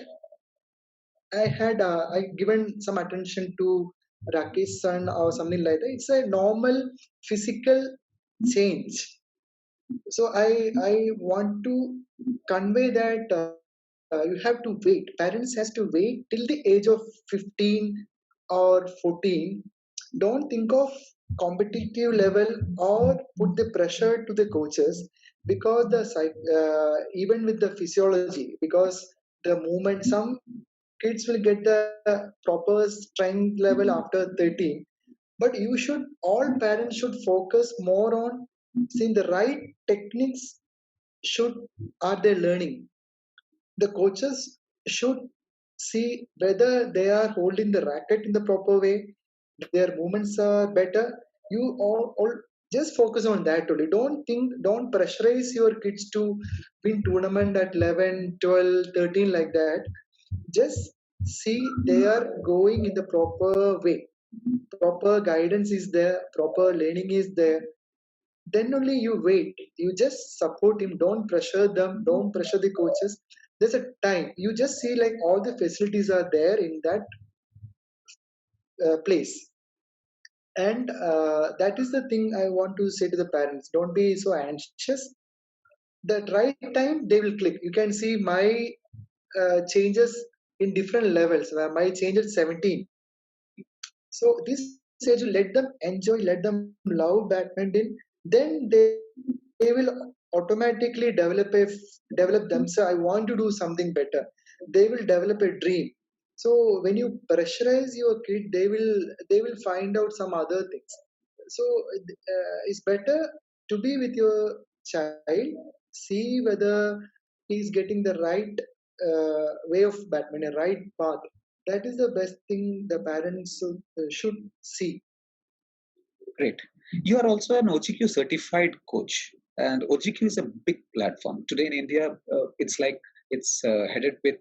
I given some attention to Rakesh's son or something like that. It's a normal physical change. So I want to convey that you have to wait. Parents has to wait till the age of 15 or 14. Don't think of competitive level or put the pressure to the coaches, because even with the physiology, because the movement, some kids will get the proper strength level after 13. But you should, all parents should focus more on seeing the right techniques should are they learning. The coaches should see whether they are holding the racket in the proper way, their movements are better. You all just focus on that only. Don't pressurize your kids to win tournament at 11, 12, 13 like that. Just see they are going in the proper way, proper guidance is there, proper learning is there. Then only you wait, you just support him, don't pressure them, don't pressure the coaches. There's a time, you just see like all the facilities are there in that place. And that is the thing I want to say to the parents, don't be so anxious. That right time they will click. You can see my changes in different levels, where my change at 17. So this age, let them enjoy, let them love badminton. Then they will automatically develop themselves. I want to do something better. They will develop a dream. So when you pressurize your kid, they will find out some other things. So it's better to be with your child, see whether he's getting the right way of badminton, right path. That is the best thing the parents should see. Great. You are also an OGQ certified coach, and OGQ is a big platform today in India. It's headed with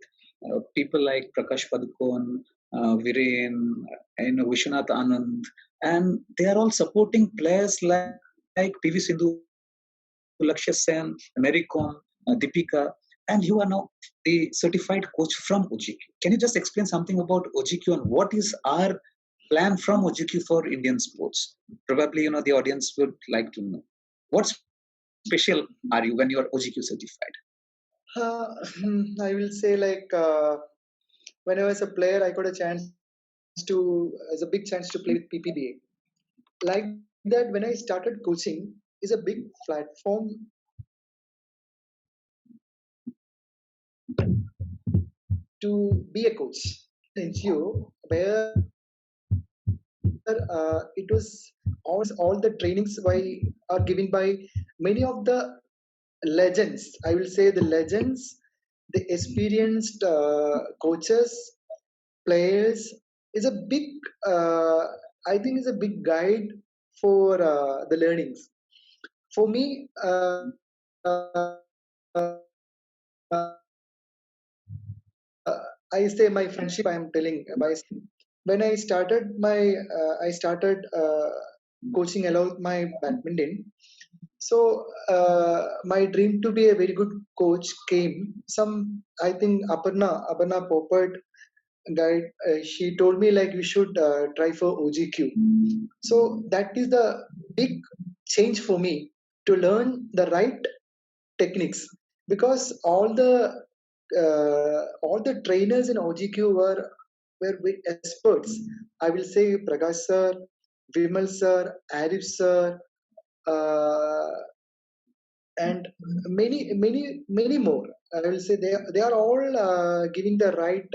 people like Prakash Padukone, Viren, and Vishwanath Anand, and they are all supporting players like PV Sindhu, Lakshya Sen, Mary Kom, Deepika, and you are now the certified coach from OGQ. Can you just explain something about OGQ and what is our plan from OGQ for Indian sports? Probably, the audience would like to know. What special are you when you are OGQ certified? I will say when I was a player, I got a chance as a big chance to play with PPBA. Like that, when I started coaching, is a big platform to be a coach in NGO, where it was all the trainings are given by many of the legends. I will say the legends, the experienced coaches, players is a big. I think is a big guide for the learnings. For me, I say my friendship. I am telling by when I started coaching along my badminton. So my dream to be a very good coach came. I think Aparna Popat guide. She told me like you should try for OGQ. So that is the big change for me to learn the right techniques, because all the trainers in OGQ were with experts. I will say Prakash sir, Vimal sir, Arif sir, uh, and many more. I will say they are all giving the right,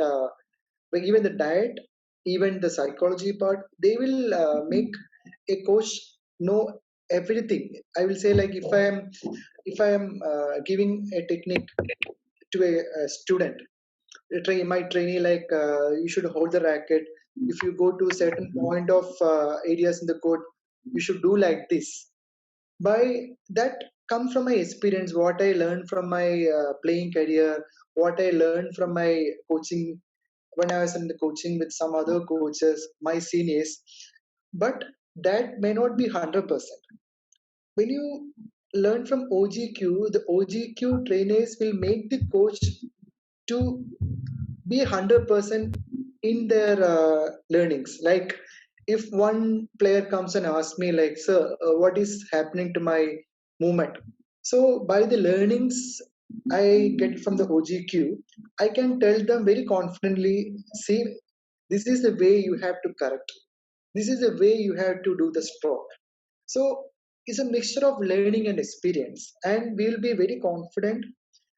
even the diet, even the psychology part. They will make a coach know everything. I will say like if I am giving a technique to a student, my trainee like you should hold the racket. If you go to certain point of areas in the court, you should do like this. By that comes from my experience, what I learned from my playing career, what I learned from my coaching when I was in the coaching with some other coaches, my seniors. But that may not be 100%. When you learn from OGQ, the OGQ trainers will make the coach to be 100% in their learnings. Like if one player comes and asks me like, sir, what is happening to my movement? So by the learnings I get from the OGQ, I can tell them very confidently, see, this is the way you have to correct, this is the way you have to do the stroke. So it's a mixture of learning and experience, and we'll be very confident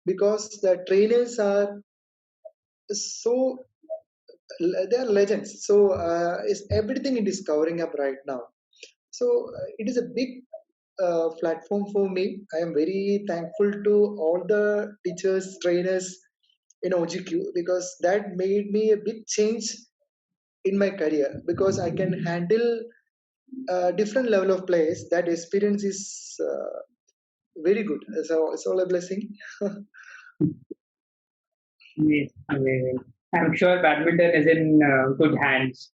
because the trainers are so they are legends. So is everything it is covering up right now. So it is a big platform for me. I am very thankful to all the teachers, trainers in OGQ, because that made me a big change in my career, because I can handle different level of players. That experience is very good. So it's all a blessing. Yes, amazing. I'm sure badminton is in good hands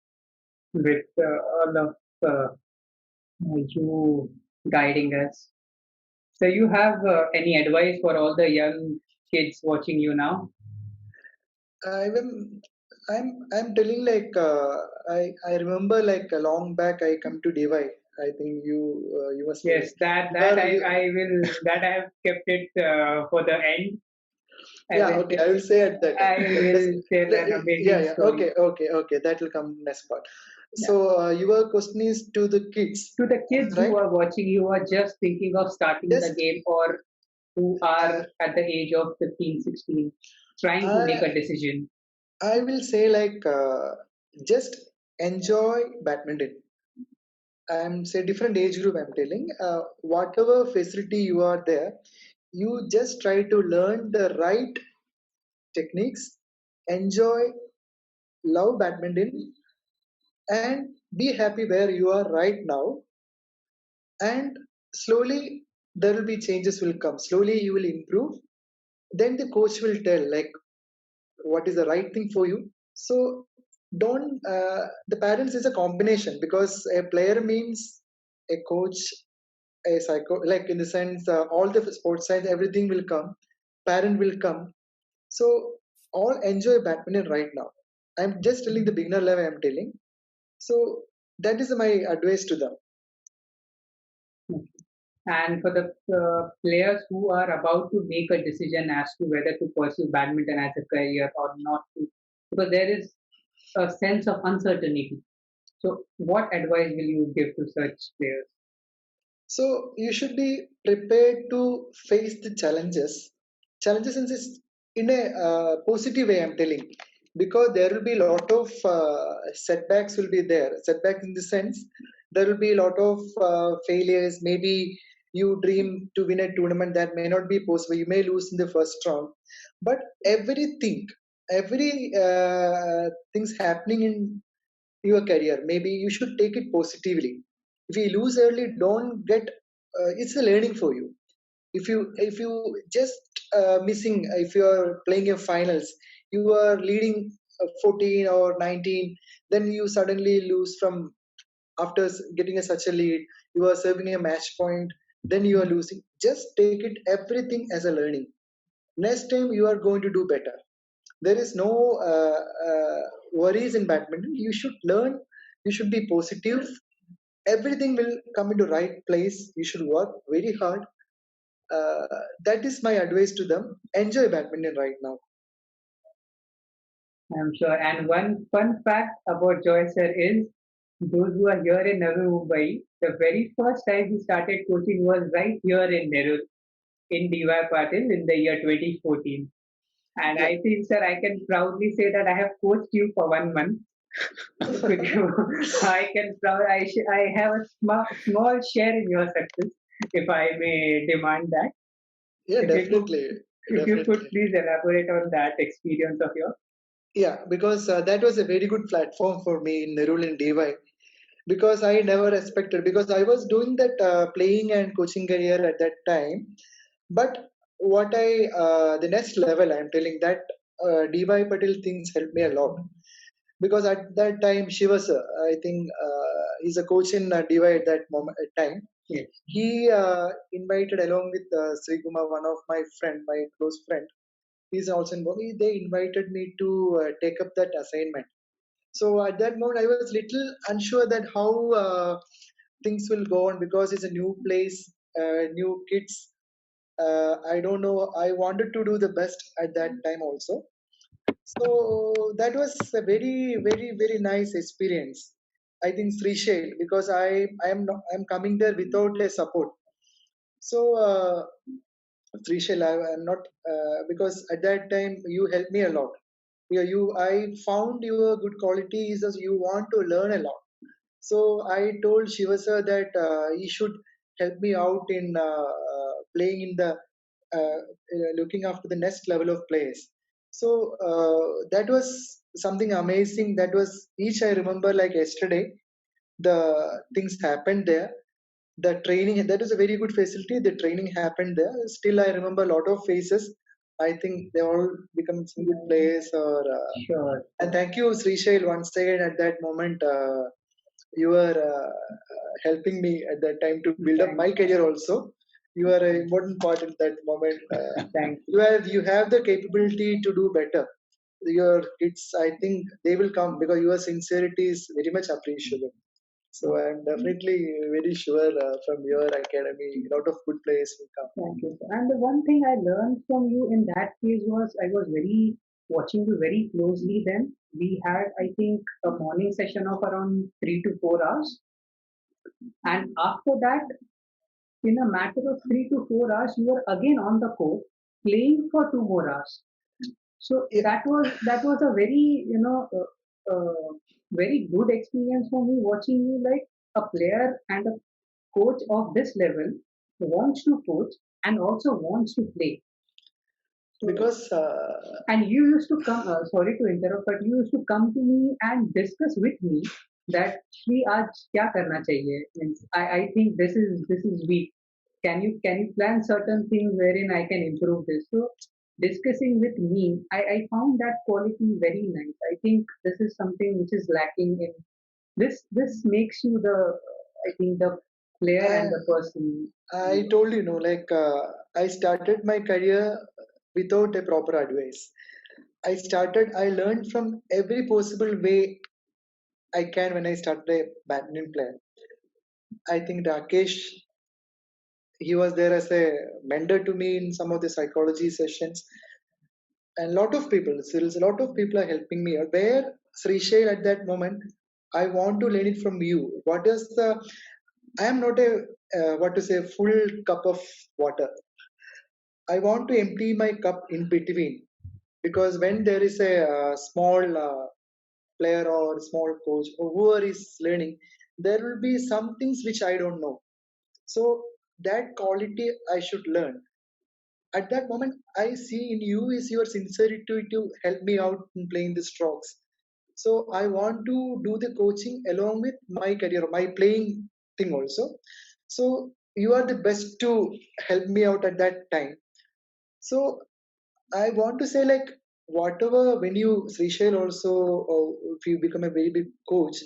with all of you guiding us. So, you have any advice for all the young kids watching you now? I am I'm telling like I remember like a long back I come to DY. I think you must know. Yes, that You that are I, you, I will that I have kept it for the end. I yeah, will okay. I will say at that I time. will tell an Yeah, amazing yeah. story. Okay. That will come next part. Yeah. So your question is to the kids, To the kids who right? are watching, you are just thinking of starting the Just game, or who are at the age of 15, 16, trying to make I a decision. I will say like just enjoy badminton. I'm say different age group. I'm telling whatever facility you are there, you just try to learn the right techniques, enjoy, love badminton, and be happy where you are right now. And slowly there will be changes will come. Slowly you will improve. Then the coach will tell like what is the right thing for you. So don't the parents is a combination, because a player means a coach, a psycho, like in the sense all the sports science everything will come, parent will come. So all enjoy badminton right now. I'm just telling the beginner level, I'm telling. So that is my advice to them. And for the players who are about to make a decision as to whether to pursue badminton as a career or not to, because there is a sense of uncertainty. So, what advice will you give to such players? So you should be prepared to face the challenges. Challenges in a positive way, I'm telling, because there will be a lot of setbacks will be there. Setbacks in the sense there will be a lot of failures. Maybe you dream to win a tournament that may not be possible. You may lose in the first round, but every things happening in your career, maybe you should take it positively. If you lose early, don't get it's a learning for you. If you just missing, if you are playing your finals, you are leading 14 or 19, then you suddenly lose from after getting such a lead, you are serving a match point, then you are losing. Just take it everything as a learning. Next time you are going to do better. There is no worries in badminton. You should learn, you should be positive. Everything will come into right place. You should work very hard. That is my advice to them. Enjoy badminton right now. I'm sure. And one fun fact about Joy sir is those who are here in Naru, Mumbai, the very first time he started coaching was right here in Nerur, in DY Patil in the year 2014. And Yeah. I think, sir, I can proudly say that I have coached you for 1 month. Could you, I have a small share in your success, if I may demand that. Yeah, If you could, definitely. if you could Definitely. please elaborate on that experience of yours. Yeah, because that was a very good platform for me in Nerul and DY, because I never expected, because I was doing that playing and coaching career at that time. But what I the next level, I'm telling that DY Patil things helped me a lot, because at that time Shiva sir, I think he's a coach in DY at that moment at time. Yes. He invited along with Sri Kumar, one of my friend, my close friend. He's also involved. They invited me to take up that assignment. So at that moment, I was little unsure that how things will go on, because it's a new place, new kids. I don't know. I wanted to do the best at that time also. So that was a very, very, very nice experience. I think Sri Shale, because I'm coming there without a support. So Trishal, I'm not because at that time you helped me a lot. Yeah, I found your good qualities as you want to learn a lot. So I told Shiva sir that he should help me out in playing in the looking after the next level of players. So that was something amazing. That was each I remember like yesterday. The things happened there. The training, that is a very good facility. The training happened there. Still I remember a lot of faces. I think they all become some good players. Or Sure. and thank you Sri Shail once again. At that moment you were helping me at that time to build up my career also. You are an important part in that moment. Thank you. You have the capability to do better. Your kids, I think they will come, because your sincerity is very much appreciable. So I'm definitely very sure from your academy, a lot of good players will come. Thank you, sir. And the one thing I learned from you in that case was I was very watching you very closely then. We had, I think, a morning session of around 3 to 4 hours. And after that, in a matter of 3 to 4 hours, you were again on the court playing for 2 more hours. So that was a very very good experience for me watching you, like a player and a coach of this level wants to coach and also wants to play. So, Because and you used to come, sorry to interrupt, but you used to come to me and discuss with me that Shri, aaj kya karna chahiye? Means I think this is weak. Can you plan certain things wherein I can improve this? So discussing with me, I found that quality very nice. I think this is something which is lacking in this makes you the I think the player I, and the person. I told you, know, like I started my career without a proper advice. I learned from every possible way I can when I started a badminton player. I think Rakesh, he was there as a mentor to me in some of the psychology sessions, and lot of people, still a lot of people are helping me out. Where Sri Shail at that moment, I want to learn it from you. What is the? I am not a what to say full cup of water. I want to empty my cup in between, because when there is a small player or small coach or whoever is learning, there will be some things which I don't know. So that quality I should learn. At that moment, I see in you is your sincerity to help me out in playing the strokes. So I want to do the coaching along with my career, my playing thing also. So you are the best to help me out at that time. So I want to say like whatever when you Seychelles also, or if you become a very big coach,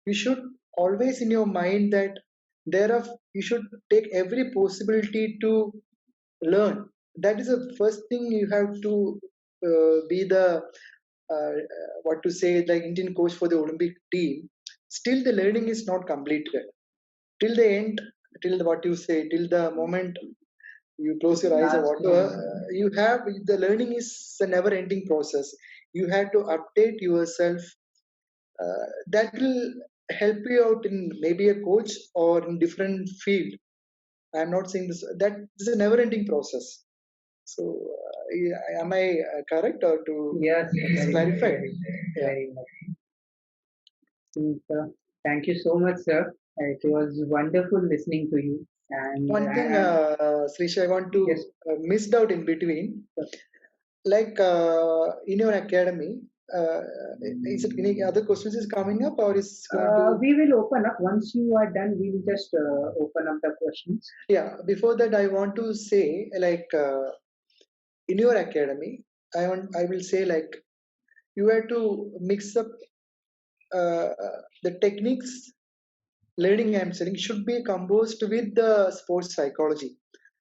you should always in your mind that there are you should take every possibility to learn. That is the first thing you have to be the what to say like Indian coach for the Olympic team. Still, the learning is not completed till the end, till the, what you say, till the moment you close your eyes or Last whatever. You have the learning is a never-ending process. You have to update yourself. That will help you out in maybe a coach or in different field. I'm not saying this. That is a never-ending process. So, am I correct or to Yes, just very, clarify? very, Yeah. very much. Sir, thank you so much, sir. It was wonderful listening to you. And One thing, Srisha, I want yes, to missed out in between. Like in your academy, uh, is it any other questions is coming up or is going to? we will open up. Once you are done, we will just open up the questions. Yeah. Before that, I want to say like in your academy, I will say like you have to mix up the techniques learning I'm saying should be composed with the sports psychology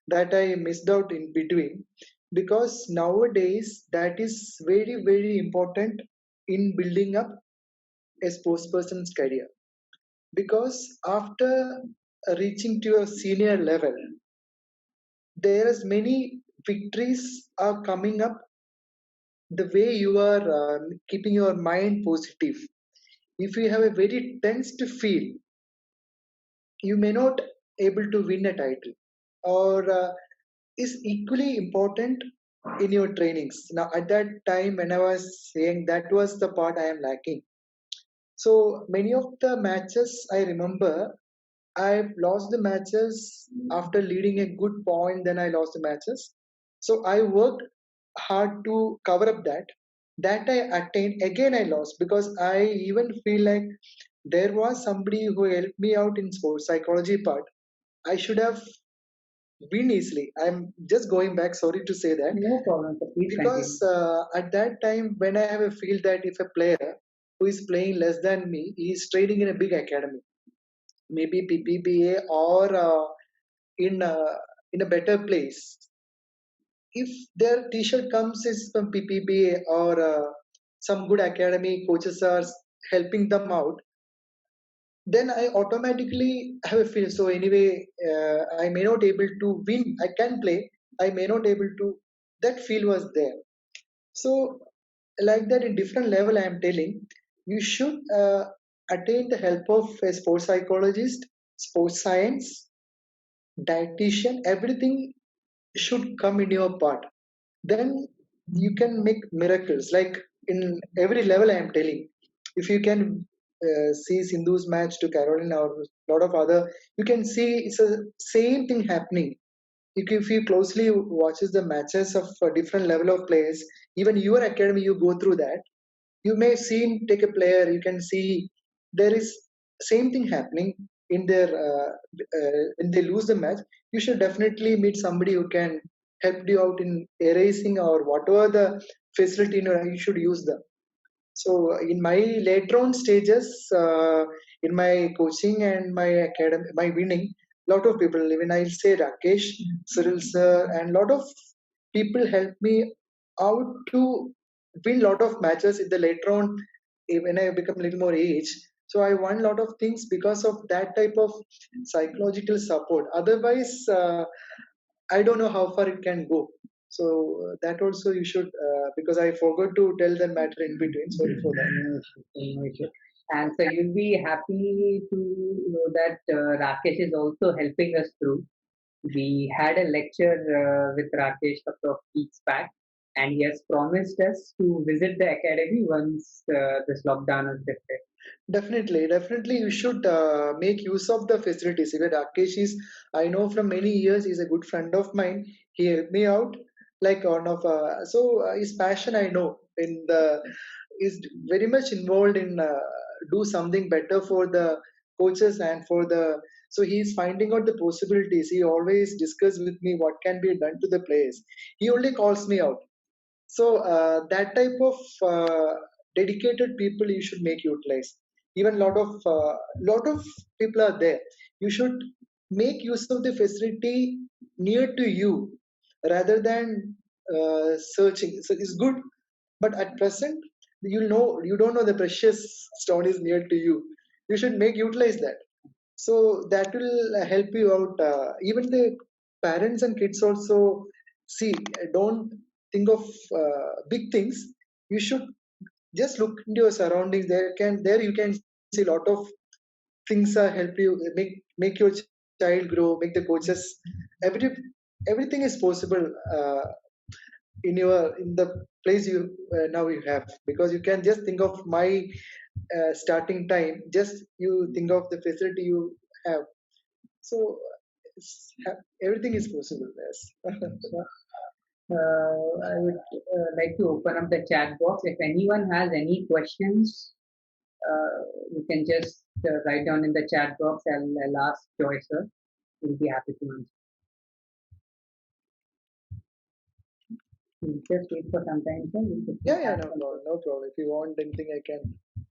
that I missed out in between, because nowadays that is very very important in building up a sports person's career, because after reaching to a senior level there is many victories are coming up the way you are keeping your mind positive. If you have a very tensed feel, you may not able to win a title, or is equally important in your trainings. Now at that time when I was saying, that was the part I am lacking. So many of the matches I remember, I've lost the matches after leading a good point, then I lost the matches. So I worked hard to cover up that I attained, again I lost, because I even feel like there was somebody who helped me out in sports psychology part. I should have win easily. I'm just going back, sorry to say that, No problem, sir. Please because continue. at that time when I have a feel that if a player who is playing less than me is training in a big academy, maybe PPBA or in a better place, if their t-shirt comes is from PPBA or some good academy coaches are helping them out, then I automatically have a feel. So anyway, I may not able to win. I can play. I may not able to. That feel was there. So like that in different level, I am telling you should attain the help of a sports psychologist, sports science, dietitian. Everything should come in your part. Then you can make miracles. Like in every level, I am telling. If you can see Sindhu's match to Carolina or a lot of other, you can see it's a same thing happening. If you closely watches the matches of a different level of players, even your academy, you go through that. You may see take a player, you can see there is same thing happening in their when they lose the match. You should definitely meet somebody who can help you out in erasing or whatever the facility you should use them. So in my later on stages, in my coaching and my academy, my winning, lot of people, even I'll say Rakesh, Cyril sir, and lot of people helped me out to win lot of matches in the later on when I become a little more age. So I won a lot of things because of that type of psychological support. Otherwise, I don't know how far it can go. So that also you should, because I forgot to tell the matter in between. Sorry for that. No issue, no issue. And so you'll be happy to know that Rakesh is also helping us through. We had a lecture with Rakesh a couple of weeks back, and he has promised us to visit the academy once this lockdown is lifted. Definitely, you should make use of the facilities. Even Rakesh is, I know from many years, he's a good friend of mine. He helped me out, like one of, his passion I know in the, is very much involved in do something better for the coaches and for the, so he's finding out the possibilities. He always discuss with me what can be done to the players. He only calls me out. So that type of dedicated people you should make utilize. Even lot of people are there. You should make use of the facility near to you rather than searching. So it's good, but at present you don't know the precious stone is near to you. You should make utilize that. So that will help you out. Even the parents and kids also see. Don't think of big things. You should just look into your surroundings. There you can see a lot of things help you make your child grow, make the coaches. Every everything is possible in the place you now you have, because you can just think of my starting time. Just you think of the facility you have. So everything is possible. Yes. I would like to open up the chat box. If anyone has any questions, you can just write down in the chat box. I'll ask Joy sir. We'll be happy to answer. Just wait for some time, sir. We'll just Yeah, no problem. If you want anything, I can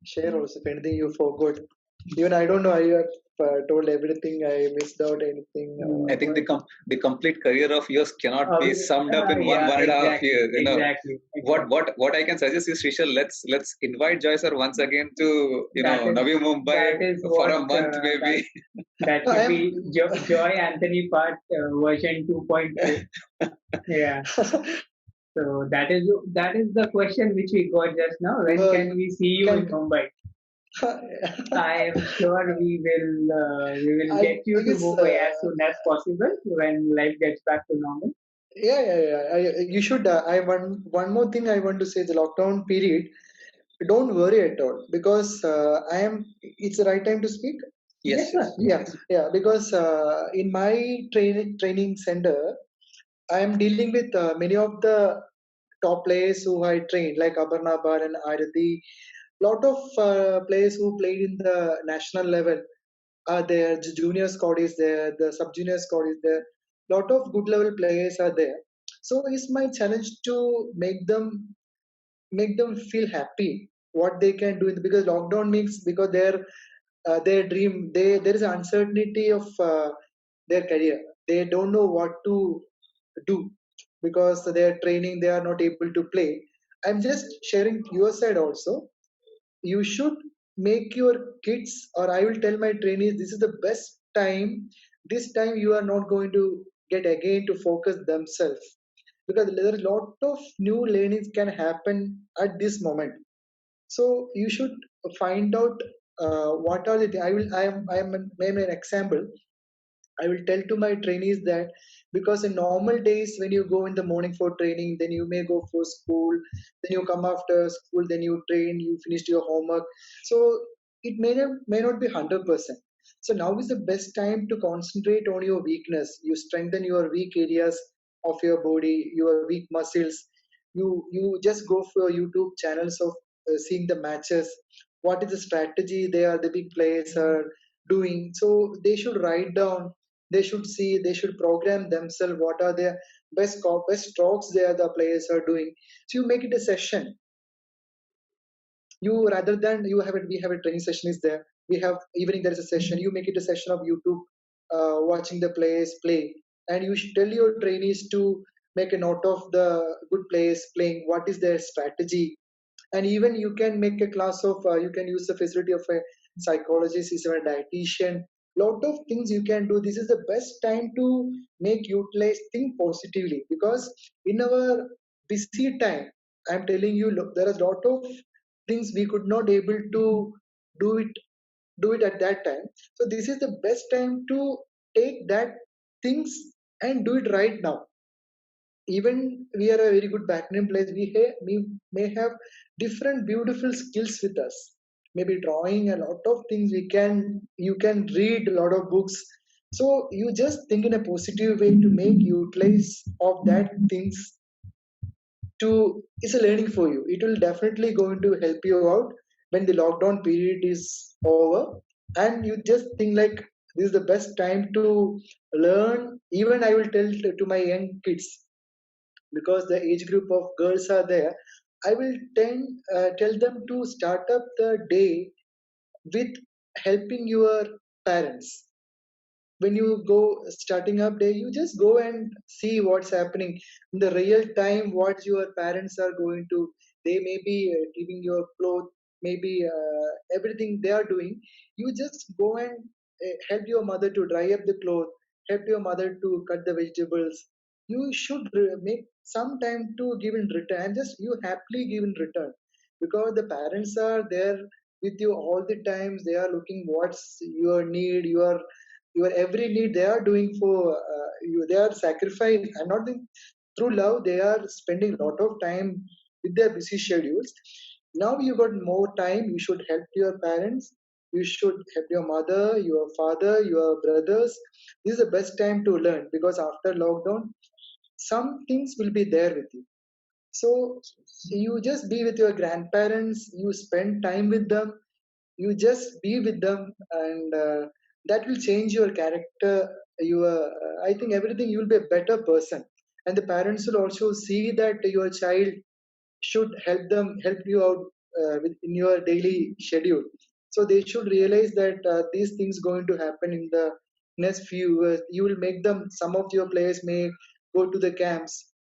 share also. If anything you forgot, even I don't know, I have told everything. I missed out anything. I think the complete career of yours cannot be summed up in yeah, one and a half years. You know, exactly. what I can suggest is, Srishal, let's invite Joy sir once again to That is- Navi Mumbai that is for a what, month maybe. That No, should be Joy Anthony part version 2.0. Yeah. So that is the question which we got just now. When Well, can we see you in can- Mumbai? I am sure we will I get you think to it's, Mumbai as soon as possible when life gets back to normal. yeah. You should. I one more thing I want to say. The lockdown period. Don't worry at all, because I am. It's the right time to speak. Yes. sir. Yeah. Because in my training center, I am dealing with many of the top players who I trained, like Aparna Bar and Arati. Lot of players who played in the national level are there. The junior squad is there. The sub junior squad is there. Lot of good level players are there. So it's my challenge to make them feel happy what they can do, because lockdown means, because their dream, there is uncertainty of their career. They don't know what to do because they're training, they are not able to play. I'm just sharing your side also. You should make your kids, or I will tell my trainees, this is the best time. This time you are not going to get again to focus themselves, because there are a lot of new learnings can happen at this moment. So you should find out what are the I am an example. I will tell to my trainees that, because in normal days when you go in the morning for training, then you may go for school, then you come after school, then you train, you finished your homework. So it may not be 100%. So now is the best time to concentrate on your weakness. You strengthen your weak areas of your body, your weak muscles. You just go for YouTube channels of seeing the matches. What is the strategy the big players are doing? So they should write down, they should see, they should program themselves what are their best strokes the players are doing. So you make it a session. You, rather than we have a training session is there, we have evening there is a session, you make it a session of YouTube watching the players play. And you should tell your trainees to make a note of the good players playing, what is their strategy. And even you can make a class of you can use the facility of a psychologist, he's even a dietitian. Lot of things you can do. This is the best time to make utilize, think positively, because in our busy time, I'm telling you, look, there are a lot of things we could not able to do it do it at that time. So this is the best time to take that things and do it right now. Even we are a very good background place, we may have different beautiful skills with us, maybe drawing, a lot of things we can, you can read a lot of books. So you just think in a positive way to make utilize of that things, to it's a learning for you. It will definitely going to help you out when the lockdown period is over, and you just think like this is the best time to learn. Even I will tell to my young kids, because the age group of girls are there, I will tell them to start up the day with helping your parents. When you go starting up day, you just go and see what's happening in the real time, what your parents are going to, they may be giving you a cloth, maybe everything they are doing. You just go and help your mother to dry up the cloth, help your mother to cut the vegetables. You should make some time to give in return, and just you happily give in return, because the parents are there with you all the times. They are looking what's your need, your every need they are doing for you. They are sacrificing, I'm not doing through love, they are spending a lot of time with their busy schedules. Now you got more time, you should help your parents, you should help your mother, your father, your brothers. This is the best time to learn, because after lockdown some things will be there with you. So you just be with your grandparents, you spend time with them, you just be with them, and that will change your character. Your I think everything, you will be a better person, and the parents will also see that your child should help you out in your daily schedule. So they should realize that these things going to happen in the next few years. You will make them, some of your players may go to the camps,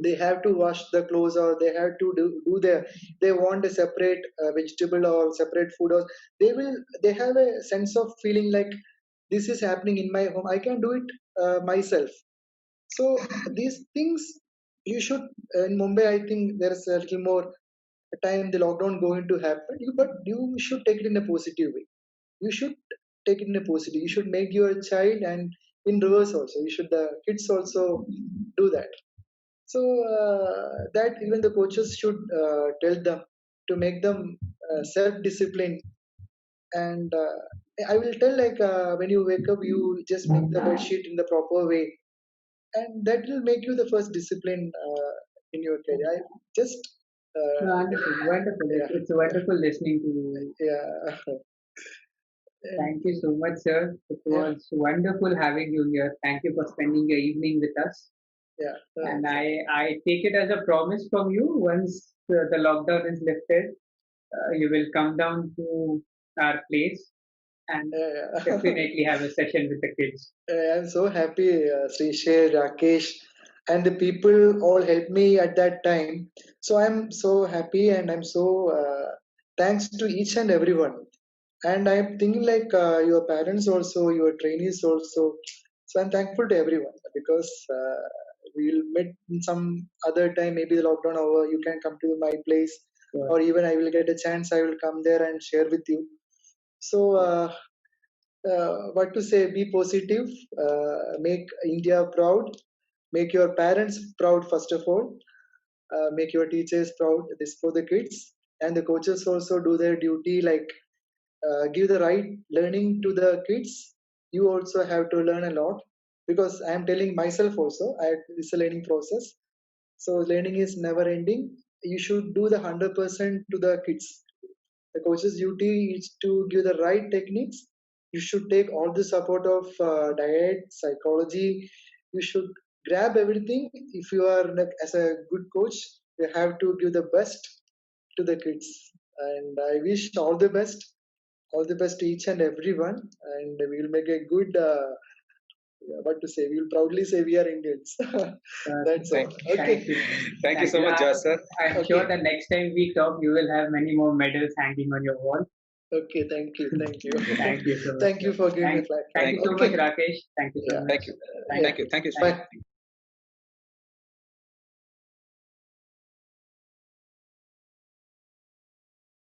they have to wash the clothes, or they have to do their, they want a separate vegetable or separate food, or they have a sense of feeling like this is happening in my home, I can do it myself. So these things you should in Mumbai, I think there's a little more time the lockdown going to happen, but you should take it in a positive way. You should take it in a positive, you should make your child, and in reverse also, you should the kids also do that. So that even the coaches should tell them to make them self-disciplined. And I will tell like when you wake up, you just make the bed sheet in the proper way, and that will make you the first discipline in your career. I just Wonderful, wonderful. yeah, It's wonderful listening to you. yeah, Thank you so much, sir. It yeah, was wonderful having you here. Thank you for spending your evening with us. yeah. And I take it as a promise from you. Once the lockdown is lifted, you will come down to our place and Yeah. definitely have a session with the kids. I'm so happy, Sri Sher, Rakesh, and the people all helped me at that time. So I'm so happy, and I'm so thanks to each and everyone. And I'm thinking like your parents also, your trainees also. So I'm thankful to everyone, because we'll meet in some other time, maybe the lockdown over. You can come to my place, Sure. or even I will get a chance, I will come there and share with you. So. What to say, be positive, make India proud, make your parents proud first of all, make your teachers proud, this for the kids, and the coaches also do their duty, like give the right learning to the kids. You also have to learn a lot, because I am telling myself also, it's a learning process. So learning is never ending. You should do the 100% to the kids. The coach's duty is to give the right techniques. You should take all the support of diet, psychology. You should grab everything. If you are like, as a good coach, you have to give the best to the kids. And I wish all the best to each and everyone. And we will make a good. What to say? We will proudly say we are Indians. That's all. Thank Okay. Thank you. Thank you so much, Jas sir. I'm Okay. sure that next time we talk, you will have many more medals hanging on your wall. Okay, thank you. Thank you so much. Thank you for giving me a platform. Thank you so Okay. much, Rakesh. Thank you so Yeah. much. Thank you. Yeah. Thank you. Bye.